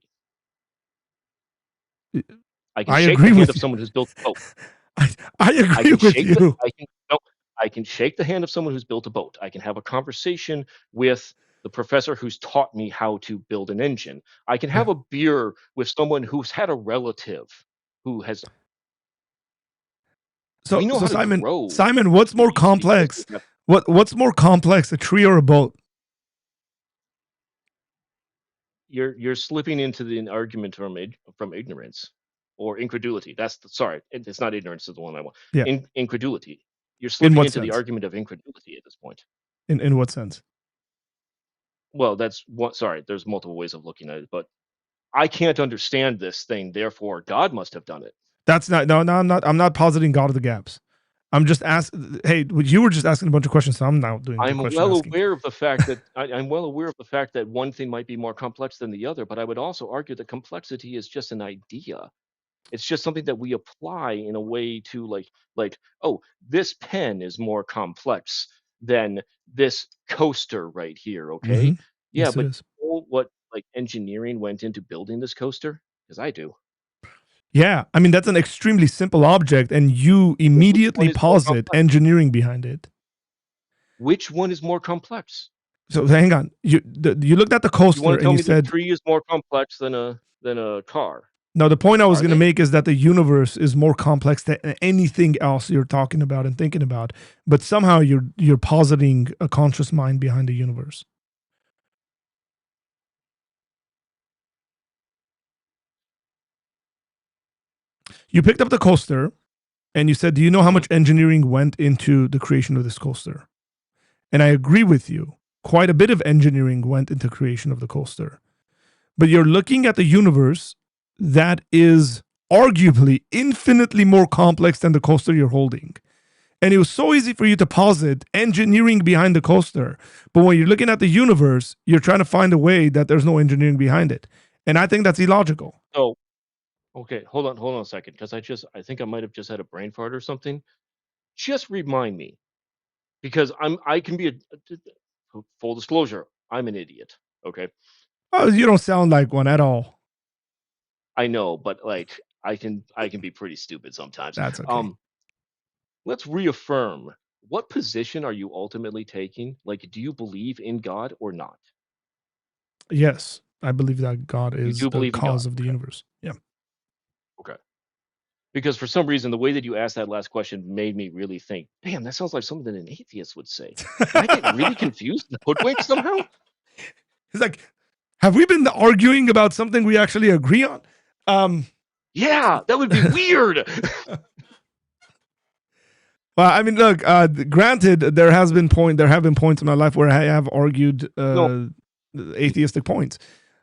I can I shake the agree hand with of you. someone who's built a boat. I I agree can with shake the you. I can no, I can shake the hand of someone who's built a boat. I can have a conversation with the professor who's taught me how to build an engine. I can have Yeah. a beer with someone who's had a relative who has we know So how to Simon, grow Simon, what's more trees because we complex? have What's more complex, a tree or a boat? you're slipping into the argument from ignorance or incredulity. That's the sorry, it's not ignorance is the one I want. Yeah. Incredulity. You're In slipping what into the sense? argument of incredulity at this point. In what sense? Well, that's what sorry, there's multiple ways of looking at it, but I can't understand this thing, therefore God must have done it. That's not no. I'm not positing God of the gaps. I'm just asking. Hey, you were just asking a bunch of questions, so I'm now doing the I'm question well asking. aware of the fact that I'm well aware of the fact that one thing might be more complex than the other, but I would also argue that complexity is just an idea. It's just something that we apply in a way to oh, this pen is more complex than this coaster right here, Hmm. okay? Yeah, Yes, it but is. you know what engineering went into building this coaster? Because I do. Yeah, I mean that's an extremely simple object, and you So which one immediately is more posit complex? engineering behind it. Which one is more complex? So hang on. You looked at the You coaster wanna and tell you me the said, tree is more complex than a car, no, the point I was are going to they? make is that the universe is more complex than anything else you're talking about and thinking about. But somehow you're positing a conscious mind behind the universe. You picked up the coaster and you said, "Do you know how Mhm. much engineering went into the creation of this coaster?" And I agree with you. Quite a bit of engineering went into creation of the coaster. But you're looking at the universe that is arguably infinitely more complex than the coaster you're holding. And it was so easy for you to posit engineering behind the coaster. But when you're looking at the universe, you're trying to find a way that there's no engineering behind it. And I think that's illogical. So, okay, hold on a second, because I think I might have just had a brain fart or something. Just remind me, because I can be full disclosure, I'm an idiot, okay? Oh, you don't sound like one at all. I know, but, like, I can be pretty stupid sometimes. That's okay. Um, let's reaffirm, what position are you ultimately taking? Like, do you believe in God or not? Yes, I believe that God You is do the believe in God, cause of the okay, universe. Yeah. okay. Because for some reason, the way that you asked that last question made me really think, "Damn, that sounds like something an atheist would say." Did I get really confused and hoodwinked somehow? He's like, have we been arguing about something we actually agree on? Um, Yeah, that would be weird. well, I mean, look. Granted, there have been points in my life where I have argued No, atheistic points,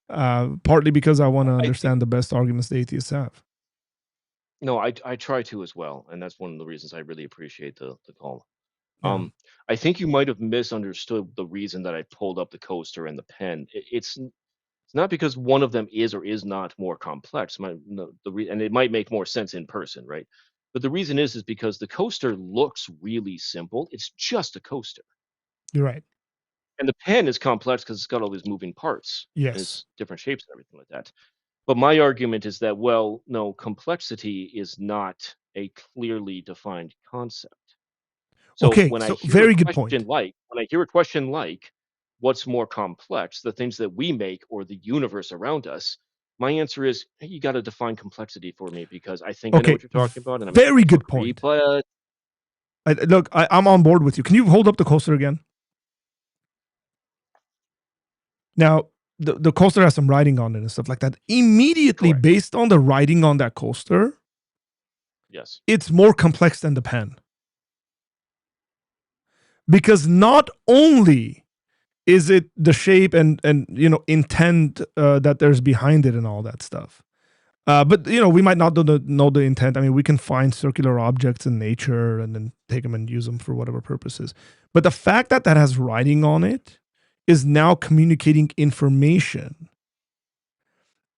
partly because I want to I think understand the best arguments the atheists have. no, I try to as well, and that's one of the reasons I really appreciate the call. Yeah, I think you might have misunderstood the reason that I pulled up the coaster and the pen. It's not because one of them is or is not more complex. My no, and it might make more sense in person, right? But the reason is because the coaster looks really simple. It's just a coaster. you're right. And the pen is complex because it's got all these moving parts and Yes. it's different shapes and everything like that. But my argument is that, well, no, complexity is not a clearly defined concept. So Okay. So very good point. when I hear a question like, what's more complex, the things that we make or the universe around us, my answer is, hey, you got to define complexity for me because I think I know Okay. what you're talking about and I'm Very inclined to good agree, point. but Look, I'm on board with you. Can you hold up the coaster again? Now, the coaster has some writing on it and stuff like that. Immediately, correct. based on the writing on that coaster, Yes. it's more complex than the pen. Because not only is it the shape and intent that there's behind it and all that stuff, but we might not know the intent. I mean, we can find circular objects in nature and then take them and use them for whatever purposes. But the fact that that has writing on it is now communicating information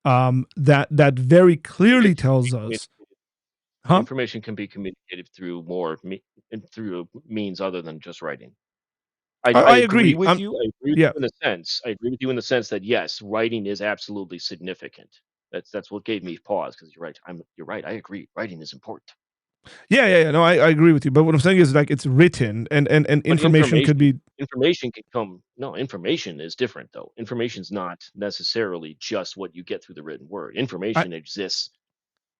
that very clearly Information can be tells us, communicated huh? information can be communicated through through means other than just writing. I I agree agree. with you. I agree with Yeah, you in the sense. I agree with you in the sense that yes, writing is absolutely significant. That's what gave me pause because you're right. You're right. I agree. Writing is important. yeah. No, I agree with you. But what I'm saying is, like, it's written and But information could be. information can come no, information is different though. Information's not necessarily just what you get through the written word. I, Information exists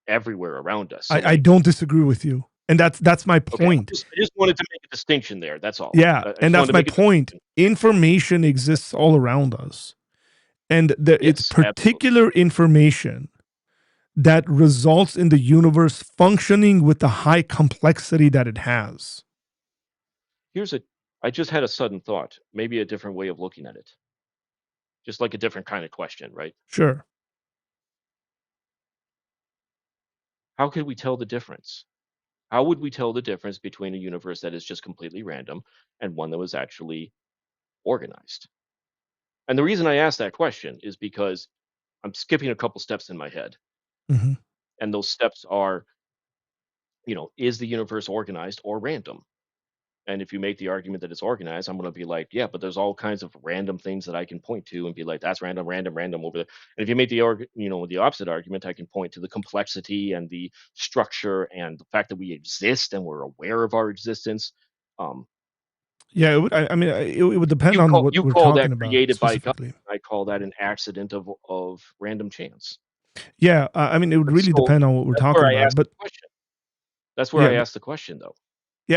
everywhere around us. So I like, don't disagree with you, and that's my okay, point. I just wanted to make a distinction there. That's all. Yeah, I and just wanted that's to my make a point. distinction. Information exists all around us, and it's Yes, absolutely. particular information that results in the universe functioning with the high complexity that it has. Here's a I just had a sudden thought, maybe a different way of looking at it. Just like a different kind of question, right? Sure. How could we tell the difference? How would we tell the difference between a universe that is just completely random and one that was actually organized? And the reason I ask that question is because I'm skipping a couple steps in my head. Hmm. And those steps are, is the universe organized or random? And if you make the argument that it's organized, I'm going to be like, yeah, but there's all kinds of random things that I can point to and be like, that's random, random, random over there. And if you make the opposite argument, I can point to the complexity and the structure and the fact that we exist and we're aware of our existence. Um, Yeah, it would depend You on call what you we're call talking that about created by God. specifically. I call that an accident of random chance. Yeah, I mean, it would But really so depend on what we're that's where talking I about. asked But the question. That's where yeah, I asked the question, though.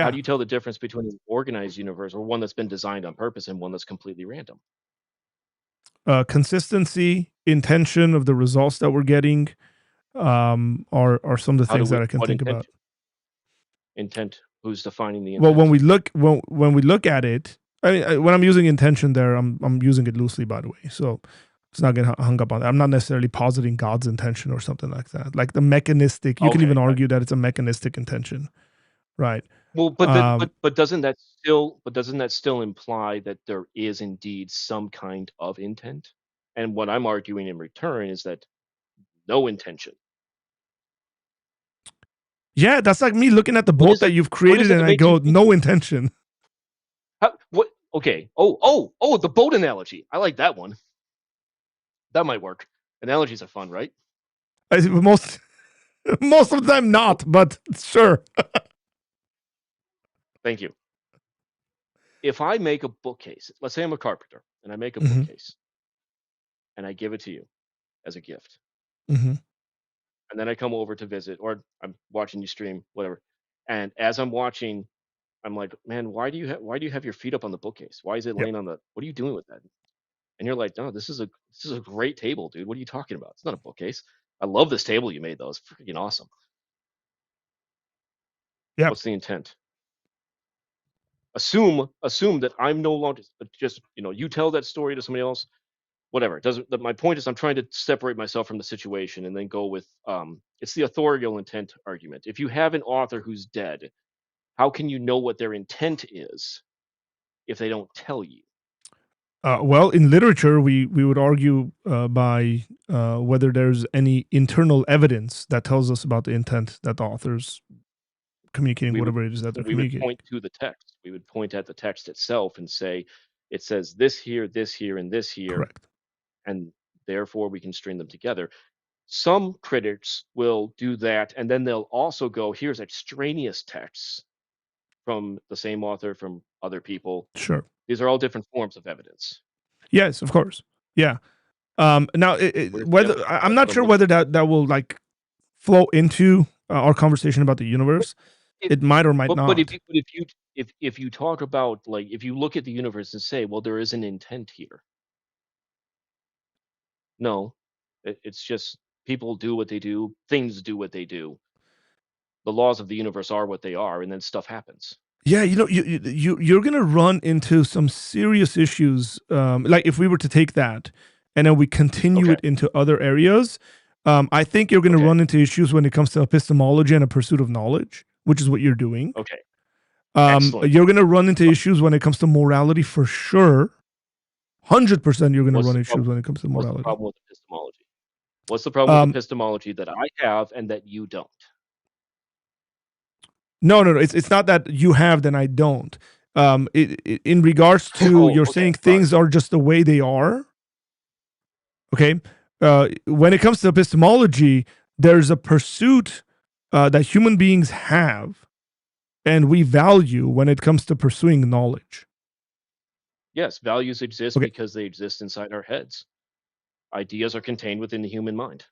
How yeah, do you tell the difference between an organized universe or one that's been designed on purpose and one that's completely random? consistency, intention of the results that we're getting, are some of the How do things we that I can what think about. intent? Who's defining the Well, intent? when we look at it, when I'm using intention there, I'm using it loosely, by the way. So it's not getting hung up on that. I'm not necessarily positing God's intention or something like that. Like the mechanistic, you can Okay, even got argue that it's a mechanistic intention, right? well, Um, but doesn't that still imply that there is indeed some kind of intent? And what I'm arguing in return is that no intention. yeah, that's like me looking at the What boat is that it? you've What is created, it and that I makes you go, think no intention. what? Okay. The boat analogy. I like that one. That might work. Analogies are fun, right? Most most of the time, Oh, not, but sure. thank you. If I make a bookcase, let's say I'm a carpenter and I make a Hmm. bookcase and I give it to you as a gift, Hmm. and then I come over to visit, or I'm watching you stream, whatever. And as I'm watching, I'm like, man, why do you have your feet up on the bookcase? Why is it Yep. laying on the? What are you doing with that? And you're like, no, this is a great table, dude. What are you talking about? It's not a bookcase. I love this table you made though. It's freaking awesome. Yep. What's the intent? Assume that I'm no longer just you tell that story to somebody else, whatever. It doesn't. My point is, I'm trying to separate myself from the situation and then go with it's the authorial intent argument. If you have an author who's dead, how can you know what their intent is if they don't tell you? Well, in literature, we would argue by whether there's any internal evidence that tells us about the intent that the author's communicating, We would whatever it is that they're we would communicating. point to the text. We would point at the text itself and say it says this here, and this here, Correct. and therefore we can string them together. Some critics will do that, and then they'll also go, here's extraneous texts from the same author, from other people. Sure. These are all different forms of evidence. Yes, of course. Yeah. Now, Where's the whether evidence? I'm That's not what I'm sure looking whether for. that will like flow into our conversation about the But universe. if It might or might but not. if you talk about, like, if you look at the universe and say, well, there is an intent here. No, it's just people do what they do, things do what they do. The laws of the universe are what they are, and then stuff happens. Yeah, you're gonna run into some serious issues. Like if we were to take that and then we continue Okay, it into other areas, I think you're gonna okay, run into issues when it comes to epistemology and a pursuit of knowledge, which is what you're doing. okay, excellent. You're gonna run into issues when it comes to morality for sure. 100% you're gonna What's run the issues problem? when it comes to What's the morality. problem with epistemology? What's the problem with Um, epistemology that I have and that you don't? no, no, no. It's not that you have, then I don't. In regards to Oh, you're okay, saying sorry. things are just the way they are. Okay. When it comes to epistemology, there's a pursuit that human beings have and we value when it comes to pursuing knowledge. Yes, values exist Okay. because they exist inside our heads. Ideas are contained within the human mind.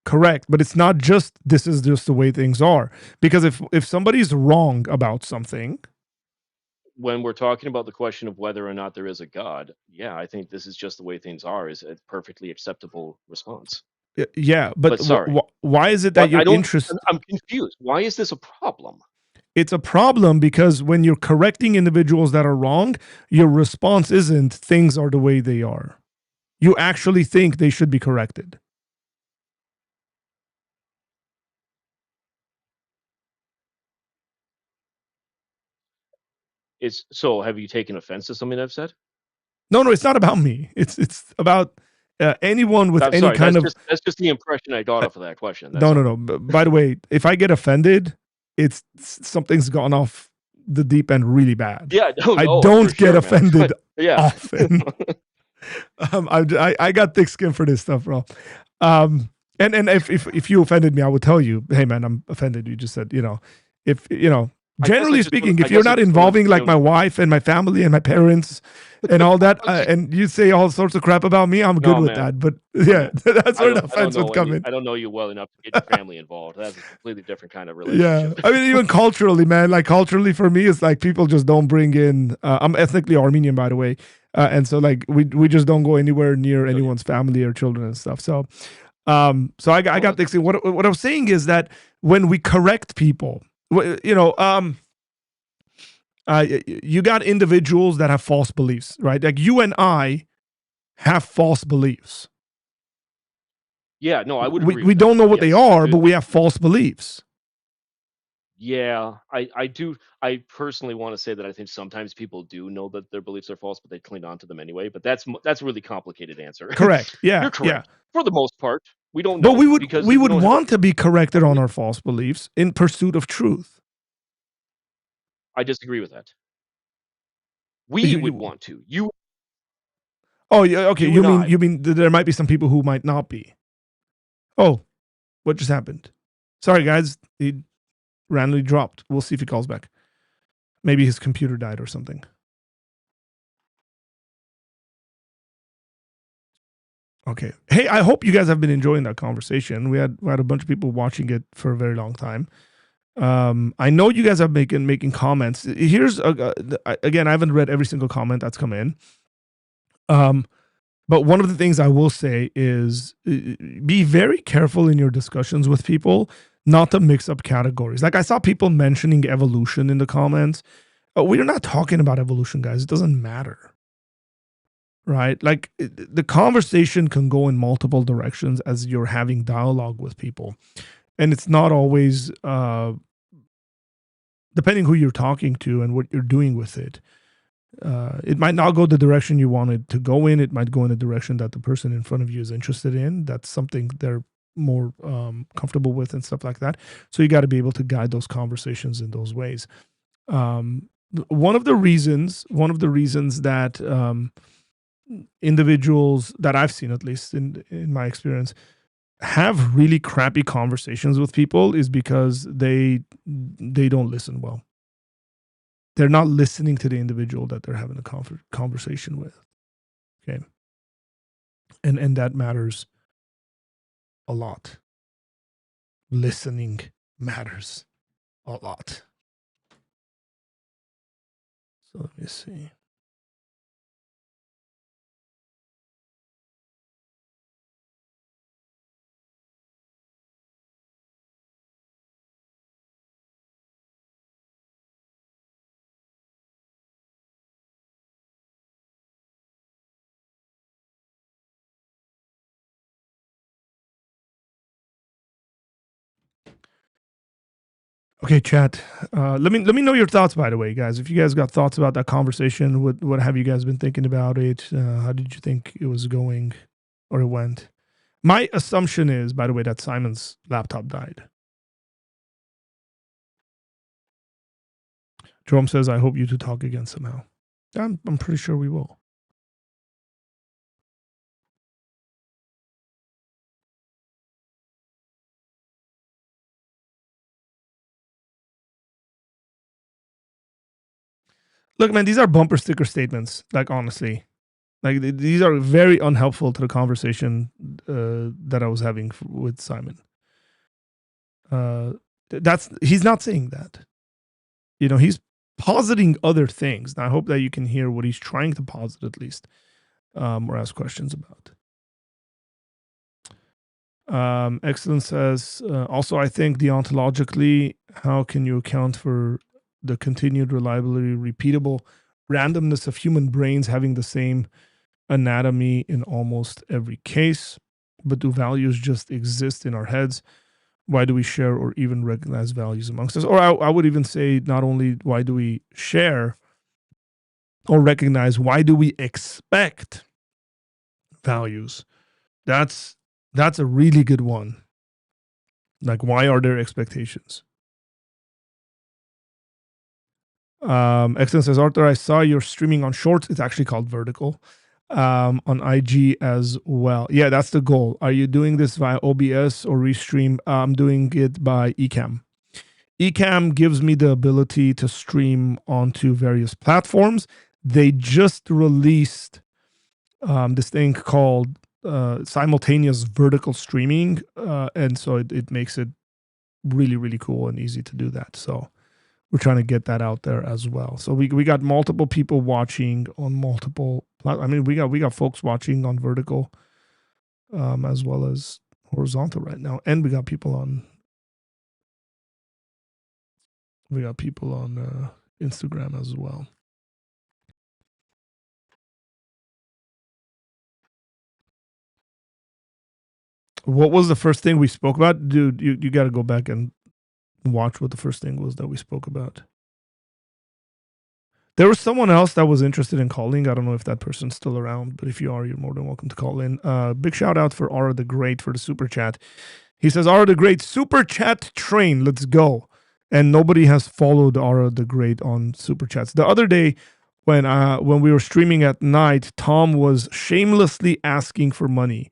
Correct. But it's not just this is just the way things are. Because if somebody's wrong about something, When we're talking about the question of whether or not there is a God, yeah, I think this is just the way things are is a perfectly acceptable response. yeah, but But sorry, why is it that what your I don't, interest I'm confused. Why is this a problem? it's a problem because when you're correcting individuals that are wrong, your response isn't things are the way they are. You actually think they should be corrected. Is so have you taken offense to something I've said? No, no, it's not about me. It's about anyone with I'm any sorry, kind of. that's just the impression I got Uh, off of that question. That's no, no, all. no. By the way, if I get offended, it's something's gone off the deep end really bad. Yeah, no, I no, for don't get sure, man. offended Yeah. often. I got thick skin for this stuff, bro. Um, and if you offended me, I would tell you, hey man, I'm offended. You just said, if you know. I guess Generally speaking, if I you're guess I not just don't involving like understand. my wife and my family and my parents and all that, and you say all sorts of crap about me, I'm good No, with man. that. But No, yeah, man. that's where the offense would come in. I don't know you well enough to get your family involved. That's a completely different kind of Yeah, relationship. I mean, even culturally, man. Like culturally, for me, it's like people just don't bring in. I'm ethnically Armenian, by the way, and so like we just don't go anywhere near Oh, yeah. anyone's family or children and stuff. So, I Oh, got that's this thing. What I was saying is that when we correct people, you got individuals that have false beliefs, right? Like you and I have false beliefs. yeah, no, I would We agree we with that. don't know what they Yes, I are, do. but we have false beliefs. Yeah, I do. I personally want to say that I think sometimes people do know that their beliefs are false, but they cling on to them anyway. But that's a really complicated answer. Correct. Yeah, You're yeah. correct for the most part. We don't But know we would because we we would don't have want to be corrected on we, our false beliefs in pursuit of truth. I disagree with that. We You, would you, want to. You oh, yeah. Okay. you You and mean I. you mean there might be some people who might not be. Oh, what just happened? Sorry, guys. He randomly dropped. We'll see if he calls back. Maybe his computer died or something. Okay. Hey, I hope you guys have been enjoying that conversation. We had a bunch of people watching it for a very long time. I know you guys have making comments. Here's again, I haven't read every single comment that's come in. Um, but one of the things I will say is be very careful in your discussions with people not to mix up categories. Like I saw people mentioning evolution in the comments. We're not talking about evolution, guys. It doesn't matter, right? Like the conversation can go in multiple directions as you're having dialogue with people, and it's not always depending who you're talking to and what you're doing with it. It might not go the direction you want it to go in. It might go in a direction that the person in front of you is interested in. That's something they're more comfortable with and stuff like that. So you got to be able to guide those conversations in those ways. One of the reasons that individuals that I've seen, at least in my experience, have really crappy conversations with people is because they don't listen well. They're not listening to the individual that they're having a conversation with. Okay. And that matters a lot. Listening matters a lot. So let me see. Okay, chat. Let me know your thoughts. By the way, guys, if you guys got thoughts about that conversation, what have you guys been thinking about it? How did you think it was going, or it went? My assumption is, by the way, that Simon's laptop died. Jerome says, "I hope you two talk again somehow." I'm pretty sure we will. Look, man, these are bumper sticker statements. Like honestly, like these are very unhelpful to the conversation that I was having with Simon. That's he's not saying that. He's positing other things. And I hope that you can hear what he's trying to posit at least, or ask questions about. Excellence says, also, I think deontologically, how can you account for the continued reliability, repeatable randomness of human brains having the same anatomy in almost every case? But do values just exist in our heads? Why do we share or even recognize values amongst us? Or I would even say, not only why do we share or recognize, why do we expect values? That's a really good one. Like, why are there expectations? Excellent says, Arthur, I saw you're streaming on Shorts. It's actually called Vertical. On IG as well. Yeah, that's the goal. Are you doing this via OBS or Restream? I'm doing it by Ecamm. Ecamm gives me the ability to stream onto various platforms. They just released this thing called simultaneous vertical streaming, and so it makes it really, really cool and easy to do that. So we're trying to get that out there as well. So we got multiple people watching on multiple. I mean, we got folks watching on vertical, as well as horizontal right now, and we got people on Instagram as well. What was the first thing we spoke about, dude? You got to go back and watch what the first thing was that we spoke about. There was someone else that was interested in calling. I don't know if that person's still around, but if you are, you're more than welcome to call in. Big shout out for Ara the Great for the super chat. He says, Ara the Great, super chat train, let's go. And nobody has followed Ara the Great on super chats. The other day, when we were streaming at night, Tom was shamelessly asking for money.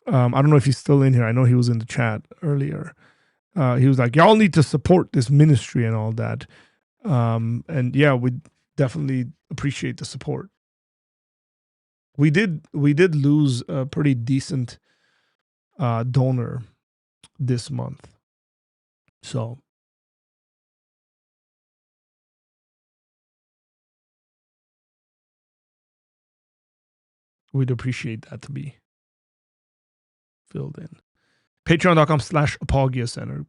I don't know if he's still in here. I know he was in the chat earlier. He was like, y'all need to support this ministry and all that. And yeah, we definitely appreciate the support. We did lose a pretty decent donor this month. So we'd appreciate that to be filled in. Patreon.com/Apologia Center.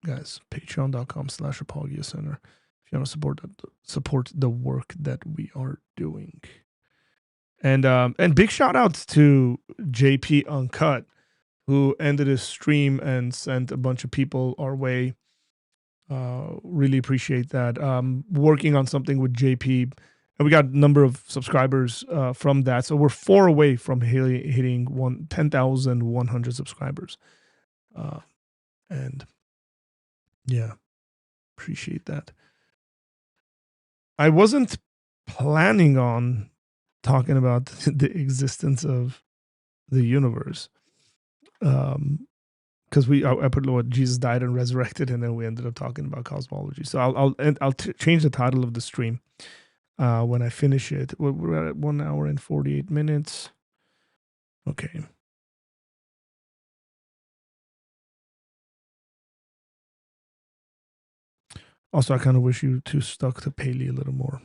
Guys, patreon.com/Apologia Center. If you want to support the work that we are doing. And big shout outs to JP Uncut, who ended his stream and sent a bunch of people our way. Really appreciate that. Working on something with JP, and we got a number of subscribers from that. So we're 4 away from hitting 10,100 subscribers. And yeah, appreciate that. I wasn't planning on talking about the existence of the universe. Because I put what Jesus died and resurrected, and then we ended up talking about cosmology. So I'll change the title of the stream when I finish it. We're at 1 hour and 48 minutes. Okay. Also, I kind of wish you two stuck to Paley a little more.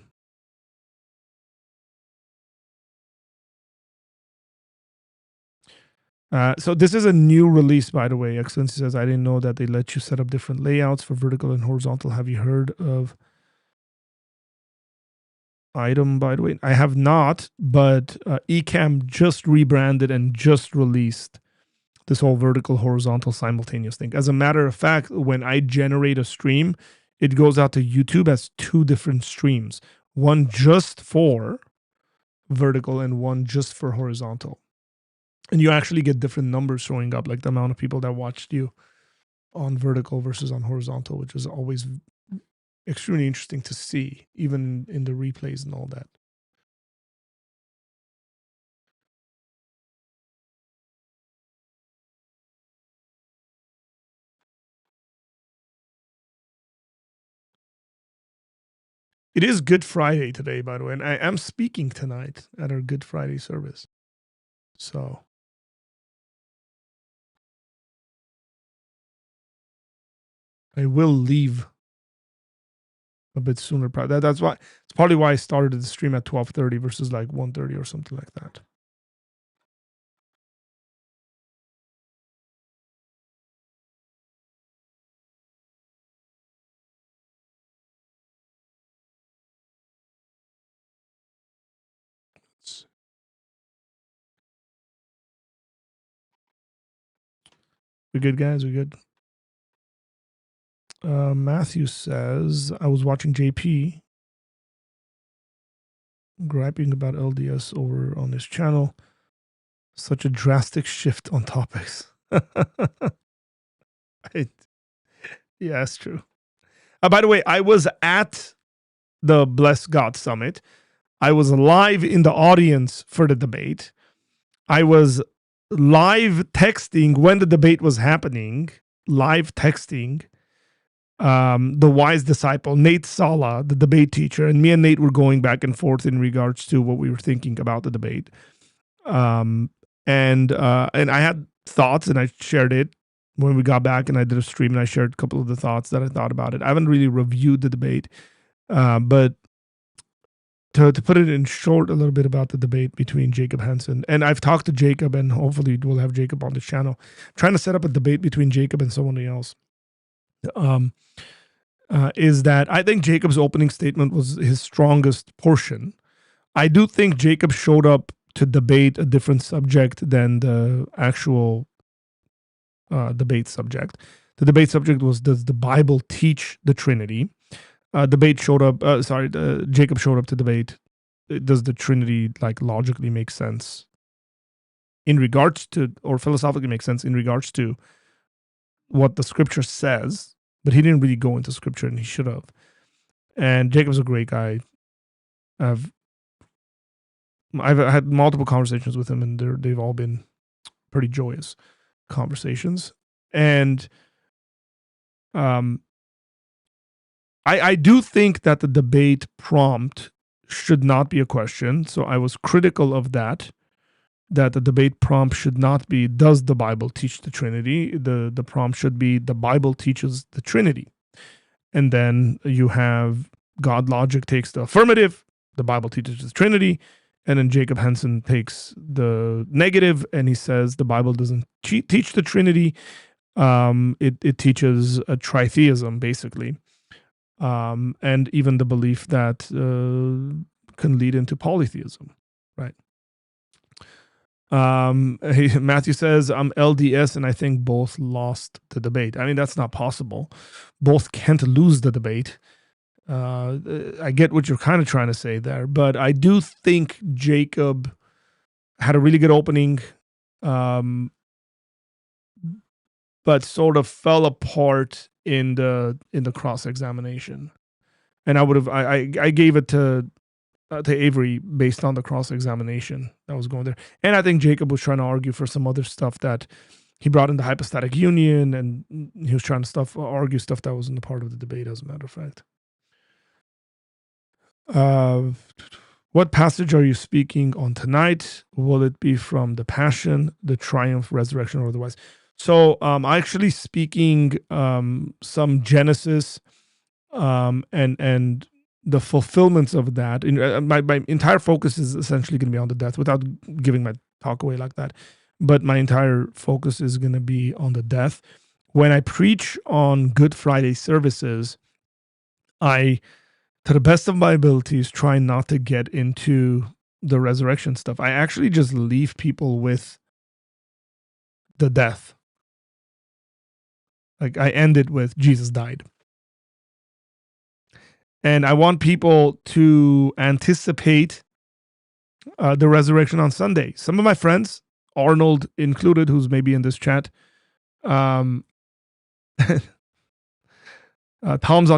So this is a new release, by the way. Excellency says, I didn't know that they let you set up different layouts for vertical and horizontal. Have you heard of Item, by the way? I have not, but Ecamm just rebranded and just released this whole vertical, horizontal, simultaneous thing. As a matter of fact, when I generate a stream, it goes out to YouTube as 2 different streams. One just for vertical and one just for horizontal. And you actually get different numbers showing up, like the amount of people that watched you on vertical versus on horizontal, which is always extremely interesting to see, even in the replays and all that. It is Good Friday today, by the way, and I am speaking tonight at our Good Friday service. So I will leave a bit sooner. That's why it's probably why I started the stream at 12:30 versus like 1:30 or something like that. We good, guys? We good? Matthew says, I was watching JP griping about LDS over on his channel. Such a drastic shift on topics. Yeah, that's true. By the way, I was at the Bless God Summit. I was live in the audience for the debate. I was live texting when the debate was happening, live texting. the wise disciple, Nate Sala, the debate teacher, and me and Nate were going back and forth in regards to what we were thinking about the debate. Um, and I had thoughts, and I shared it when we got back, and I did a stream, and I shared a couple of the thoughts that I thought about it. I haven't really reviewed the debate, but to put it in short, a little bit about the debate between Jacob Henson, and I've talked to Jacob, and hopefully we'll have Jacob on this channel. I'm trying to set up a debate between Jacob and someone else. Is that I think Jacob's opening statement was his strongest portion. I do think Jacob showed up to debate a different subject than the actual debate subject. The debate subject was, does the Bible teach the Trinity? Jacob showed up to debate, does the Trinity like logically make sense in regards to, or philosophically make sense in regards to what the scripture says, but he didn't really go into scripture, and he should have. And Jacob's a great guy. I've had multiple conversations with him, and they've all been pretty joyous conversations. And I do think that the debate prompt should not be a question. So I was critical of that the debate prompt should not be, does the Bible teach the Trinity? The prompt should be, the Bible teaches the Trinity. And then you have God Logic takes the affirmative, the Bible teaches the Trinity. And then Jacob Henson takes the negative, and he says the Bible doesn't teach the Trinity. It teaches a tritheism, basically. And even the belief that can lead into polytheism, right? Matthew says, I'm LDS, and I think both lost the debate. I mean, that's not possible. Both can't lose the debate. I get what you're kind of trying to say there, but I do think Jacob had a really good opening, but sort of fell apart in the cross examination. And I gave it to Avery based on the cross examination that was going there. And I think Jacob was trying to argue for some other stuff that he brought in the hypostatic union, and he was trying to argue stuff that wasn't a part of the debate, as a matter of fact. What passage are you speaking on tonight? Will it be from the Passion, the Triumph, Resurrection, or otherwise? So I'm actually speaking some Genesis and the fulfillments of that. My entire focus is essentially going to be on the death, without giving my talk away like that. But my entire focus is going to be on the death. When I preach on Good Friday services, I, to the best of my abilities, try not to get into the resurrection stuff. I actually just leave people with the death. Like, I end it with Jesus died. And I want people to anticipate the resurrection on Sunday. Some of my friends, Arnold included, who's maybe in this chat, Tom's on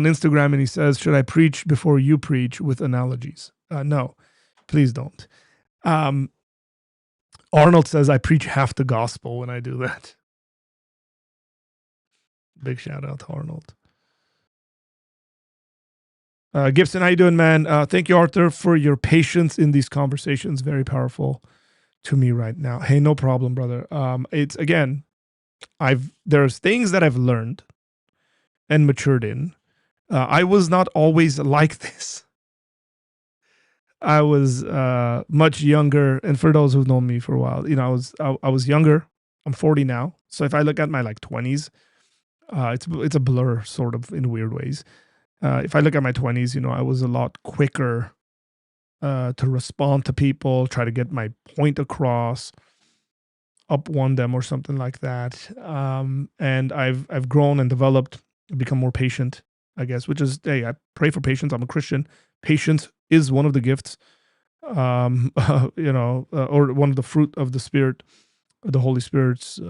Instagram, and he says, should I preach before you preach with analogies? No, please don't. Arnold says I preach half the gospel when I do that. Big shout out to Arnold. Gibson, how you doing, man? Thank you, Arthur, for your patience in these conversations. Very powerful to me right now. Hey, no problem, brother. It's, again, there's things that I've learned and matured in. I was not always like this. I was much younger, and for those who've known me for a while, I was younger. I'm 40 now, so if I look at my 20s, it's a blur, sort of, in weird ways. If I look at my 20s, I was a lot quicker to respond to people, try to get my point across, up one them or something like that. And I've grown and developed, become more patient, I guess, which is, hey, I pray for patience. I'm a Christian. Patience is one of the gifts, or one of the fruit of the Spirit, the Holy Spirit's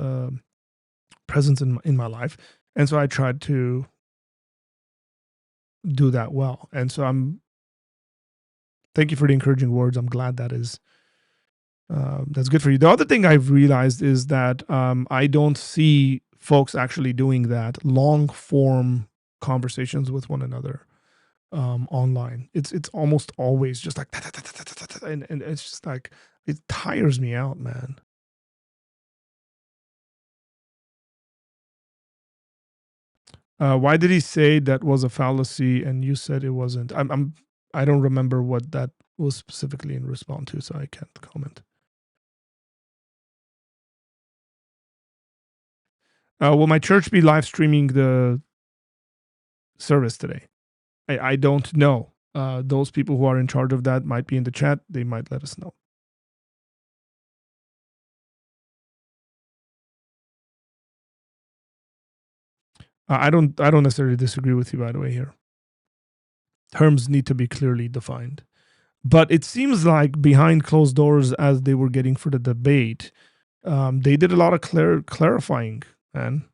presence in my life. And so I tried to do that well. And so thank you for the encouraging words. I'm glad that's good for you. The other thing I've realized is that I don't see folks actually doing that long form conversations with one another online. It's almost always just like and it's just like it tires me out, man. Why did he say that was a fallacy and you said it wasn't? I don't remember what that was specifically in response to, so I can't comment. Will my church be live streaming the service today? I don't know. Those people who are in charge of that might be in the chat. They might let us know. I don't necessarily disagree with you, by the way. Here, terms need to be clearly defined. But it seems like behind closed doors, as they were getting for the debate, they did a lot of clarifying, man.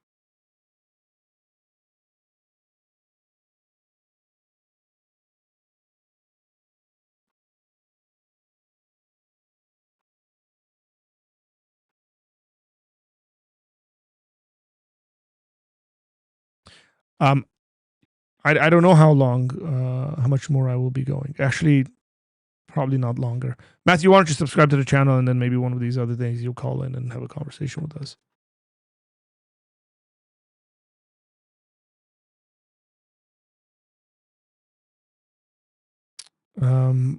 Um, I don't know how long, how much more I will be going. Actually, probably not longer. Matthew, why don't you subscribe to the channel and then maybe one of these other things you'll call in and have a conversation with us.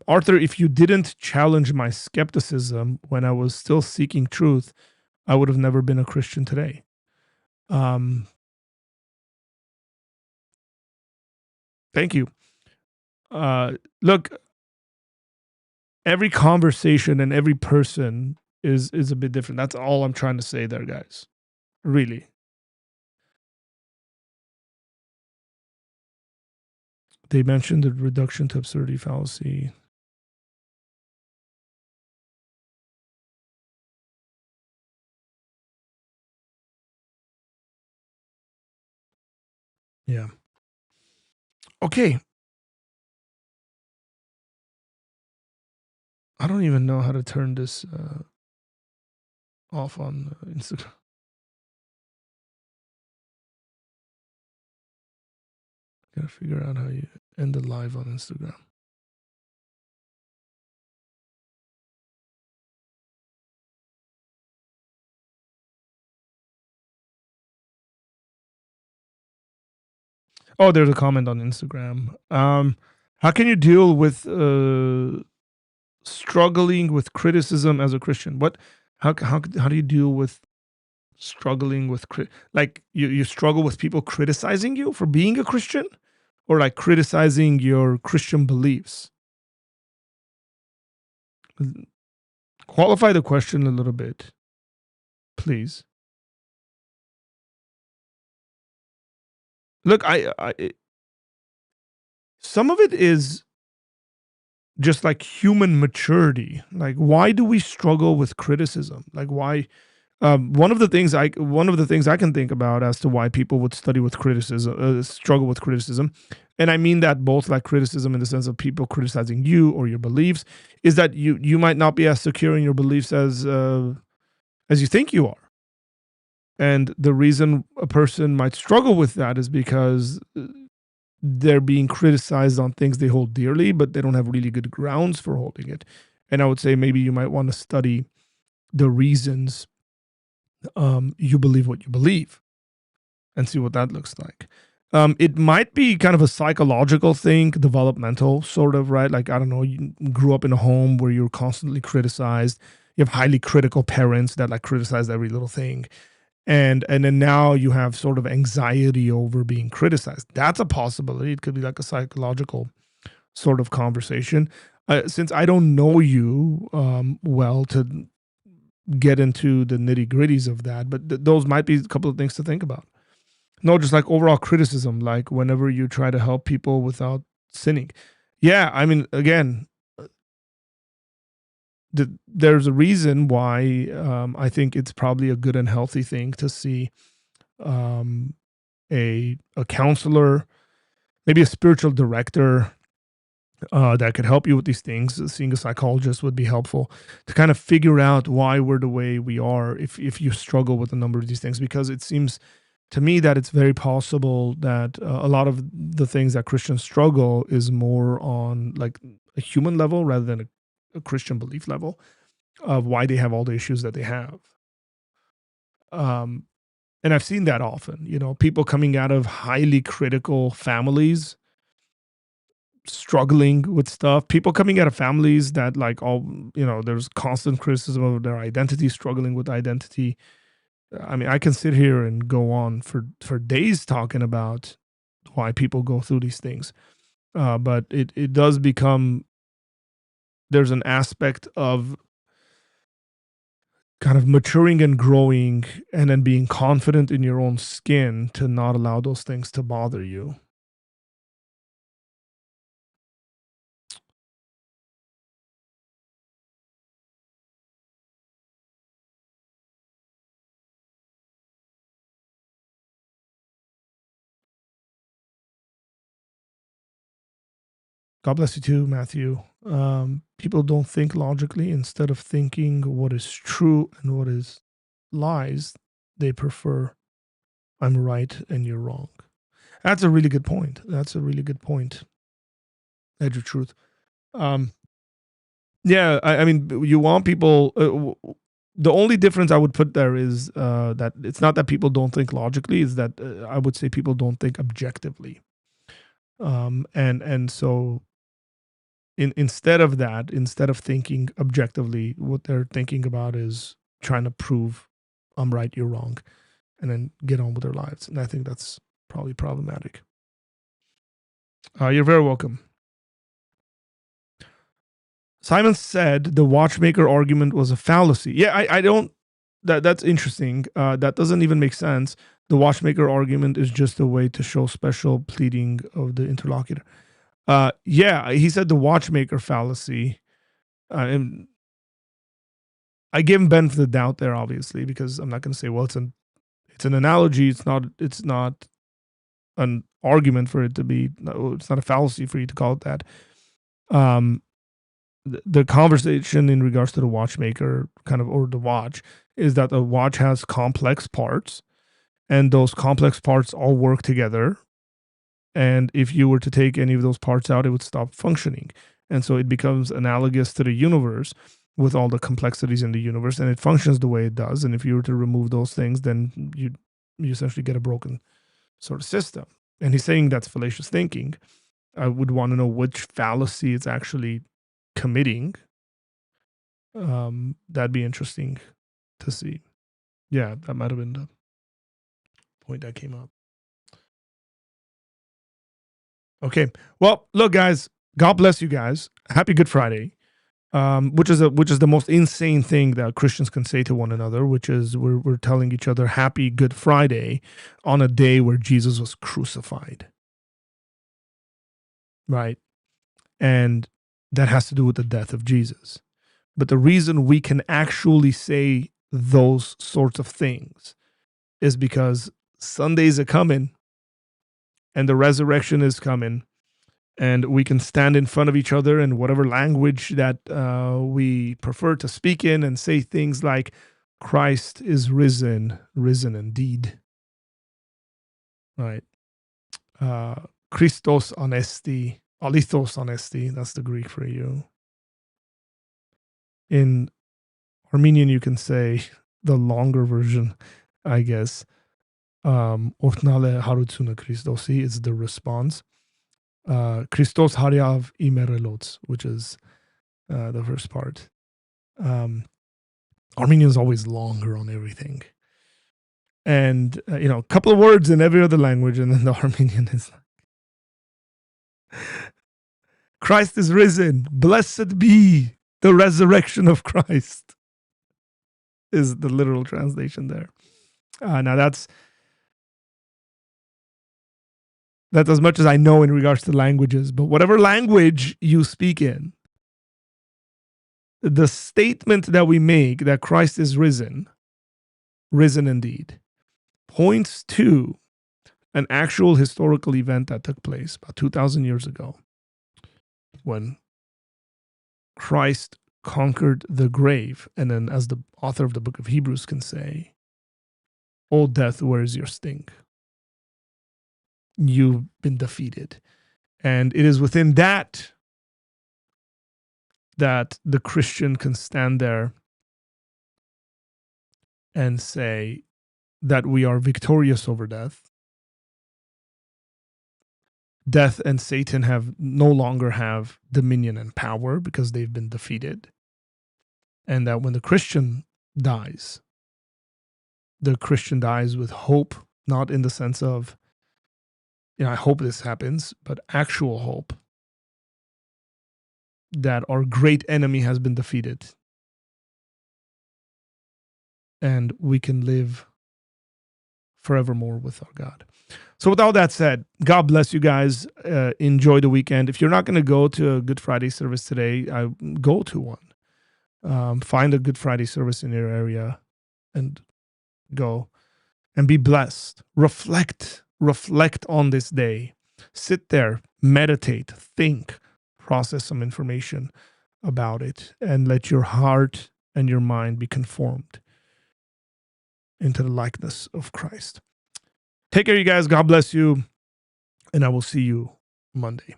Arthur, if you didn't challenge my skepticism when I was still seeking truth, I would have never been a Christian today. Thank you. Look, every conversation and every person is a bit different. That's all I'm trying to say there, guys. Really. They mentioned the reduction to absurdity fallacy. Yeah. Okay. I don't even know how to turn this off on Instagram. Gotta figure out how you end the live on Instagram. Oh, there's a comment on Instagram. How can you deal with struggling with criticism as a Christian? What? How do you deal with struggling with like you struggle with people criticizing you for being a Christian, or like criticizing your Christian beliefs? Qualify the question a little bit, please. Look, some of it is just like human maturity. Like, why do we struggle with criticism? Like, why? One of the things I can think about as to why people would struggle with criticism, and I mean that both like criticism in the sense of people criticizing you or your beliefs, is that you might not be as secure in your beliefs as you think you are. And the reason a person might struggle with that is because they're being criticized on things they hold dearly, but they don't have really good grounds for holding it. And I would say maybe you might want to study the reasons you believe what you believe and see what that looks like. It might be kind of a psychological thing, developmental sort of, right? Like, I don't know, you grew up in a home where you're constantly criticized. You have highly critical parents that like criticize every little thing. And then now you have sort of anxiety over being criticized. That's a possibility. It could be like a psychological sort of conversation. Since I don't know you well to get into the nitty gritties of that, but those might be a couple of things to think about. No, just like overall criticism, like whenever you try to help people without sinning. Yeah, I mean, again, there's a reason why I think it's probably a good and healthy thing to see a counselor, maybe a spiritual director that could help you with these things. Seeing a psychologist would be helpful to kind of figure out why we're the way we are if you struggle with a number of these things, because it seems to me that it's very possible that a lot of the things that Christians struggle is more on like a human level rather than a Christian belief level of why they have all the issues that they have. Um, and I've seen that often, people coming out of highly critical families struggling with stuff, people coming out of families that like all, there's constant criticism of their identity, struggling with identity. I mean, I can sit here and go on for days talking about why people go through these things. But it does become, there's an aspect of kind of maturing and growing and then being confident in your own skin to not allow those things to bother you. God bless you too, Matthew. People don't think logically. Instead of thinking what is true and what is lies, they prefer I'm right and you're wrong. That's a really good point. That's a really good point. Edge of truth. Yeah, I mean, you want people. The only difference I would put there is that it's not that people don't think logically; is that I would say people don't think objectively. And so instead of that, instead of thinking objectively, what they're thinking about is trying to prove I'm right, you're wrong, and then get on with their lives. And I think that's probably problematic. You're very welcome. Simon said the watchmaker argument was a fallacy. Yeah, I don't. That's interesting. That doesn't even make sense. The watchmaker argument is just a way to show special pleading of the interlocutor. Yeah, he said the watchmaker fallacy. And I give him benefit of the doubt there, obviously, because I'm not going to say, well, it's an analogy. It's not an argument for it to be. It's not a fallacy for you to call it that. The conversation in regards to the watchmaker or the watch is that the watch has complex parts and those complex parts all work together. And if you were to take any of those parts out, it would stop functioning. And so it becomes analogous to the universe with all the complexities in the universe, and it functions the way it does. And if you were to remove those things, then you essentially get a broken sort of system. And he's saying that's fallacious thinking. I would want to know which fallacy it's actually committing. That'd be interesting to see. Yeah, that might have been the point that came up. Okay. Well, look, guys. God bless you guys. Happy Good Friday. Which is the most insane thing that Christians can say to one another, which is we're telling each other Happy Good Friday on a day where Jesus was crucified. Right? And that has to do with the death of Jesus. But the reason we can actually say those sorts of things is because Sundays are coming and the resurrection is coming, and we can stand in front of each other in whatever language that we prefer to speak in and say things like, Christ is risen, risen indeed. Right. Christos anesti, alithos anesti, that's the Greek for you. In Armenian, you can say the longer version, I guess. Ortnale harutsuna Christosi is the response. Christos hariav imerelots, which is the first part. Armenian is always longer on everything. And, a couple of words in every other language, and then the Armenian is like, Christ is risen. Blessed be the resurrection of Christ, is the literal translation there. Now, that's as much as I know in regards to languages, but whatever language you speak in, the statement that we make that Christ is risen, risen indeed, points to an actual historical event that took place about 2,000 years ago when Christ conquered the grave. And then, as the author of the book of Hebrews can say, O death, where is your sting? you've been defeated. And it is within that the Christian can stand there and say that we are victorious over death. Death and Satan have no longer have dominion and power because they've been defeated. And that when the Christian dies with hope, not in the sense of, I hope this happens, but actual hope that our great enemy has been defeated. And we can live forevermore with our God. So with all that said, God bless you guys. Enjoy the weekend. If you're not going to go to a Good Friday service today, go to one. Find a Good Friday service in your area and go and be blessed. Reflect on this day. Sit there, meditate, think, process some information about it, and let your heart and your mind be conformed into the likeness of Christ. Take care, you guys. God bless you. And I will see you Monday.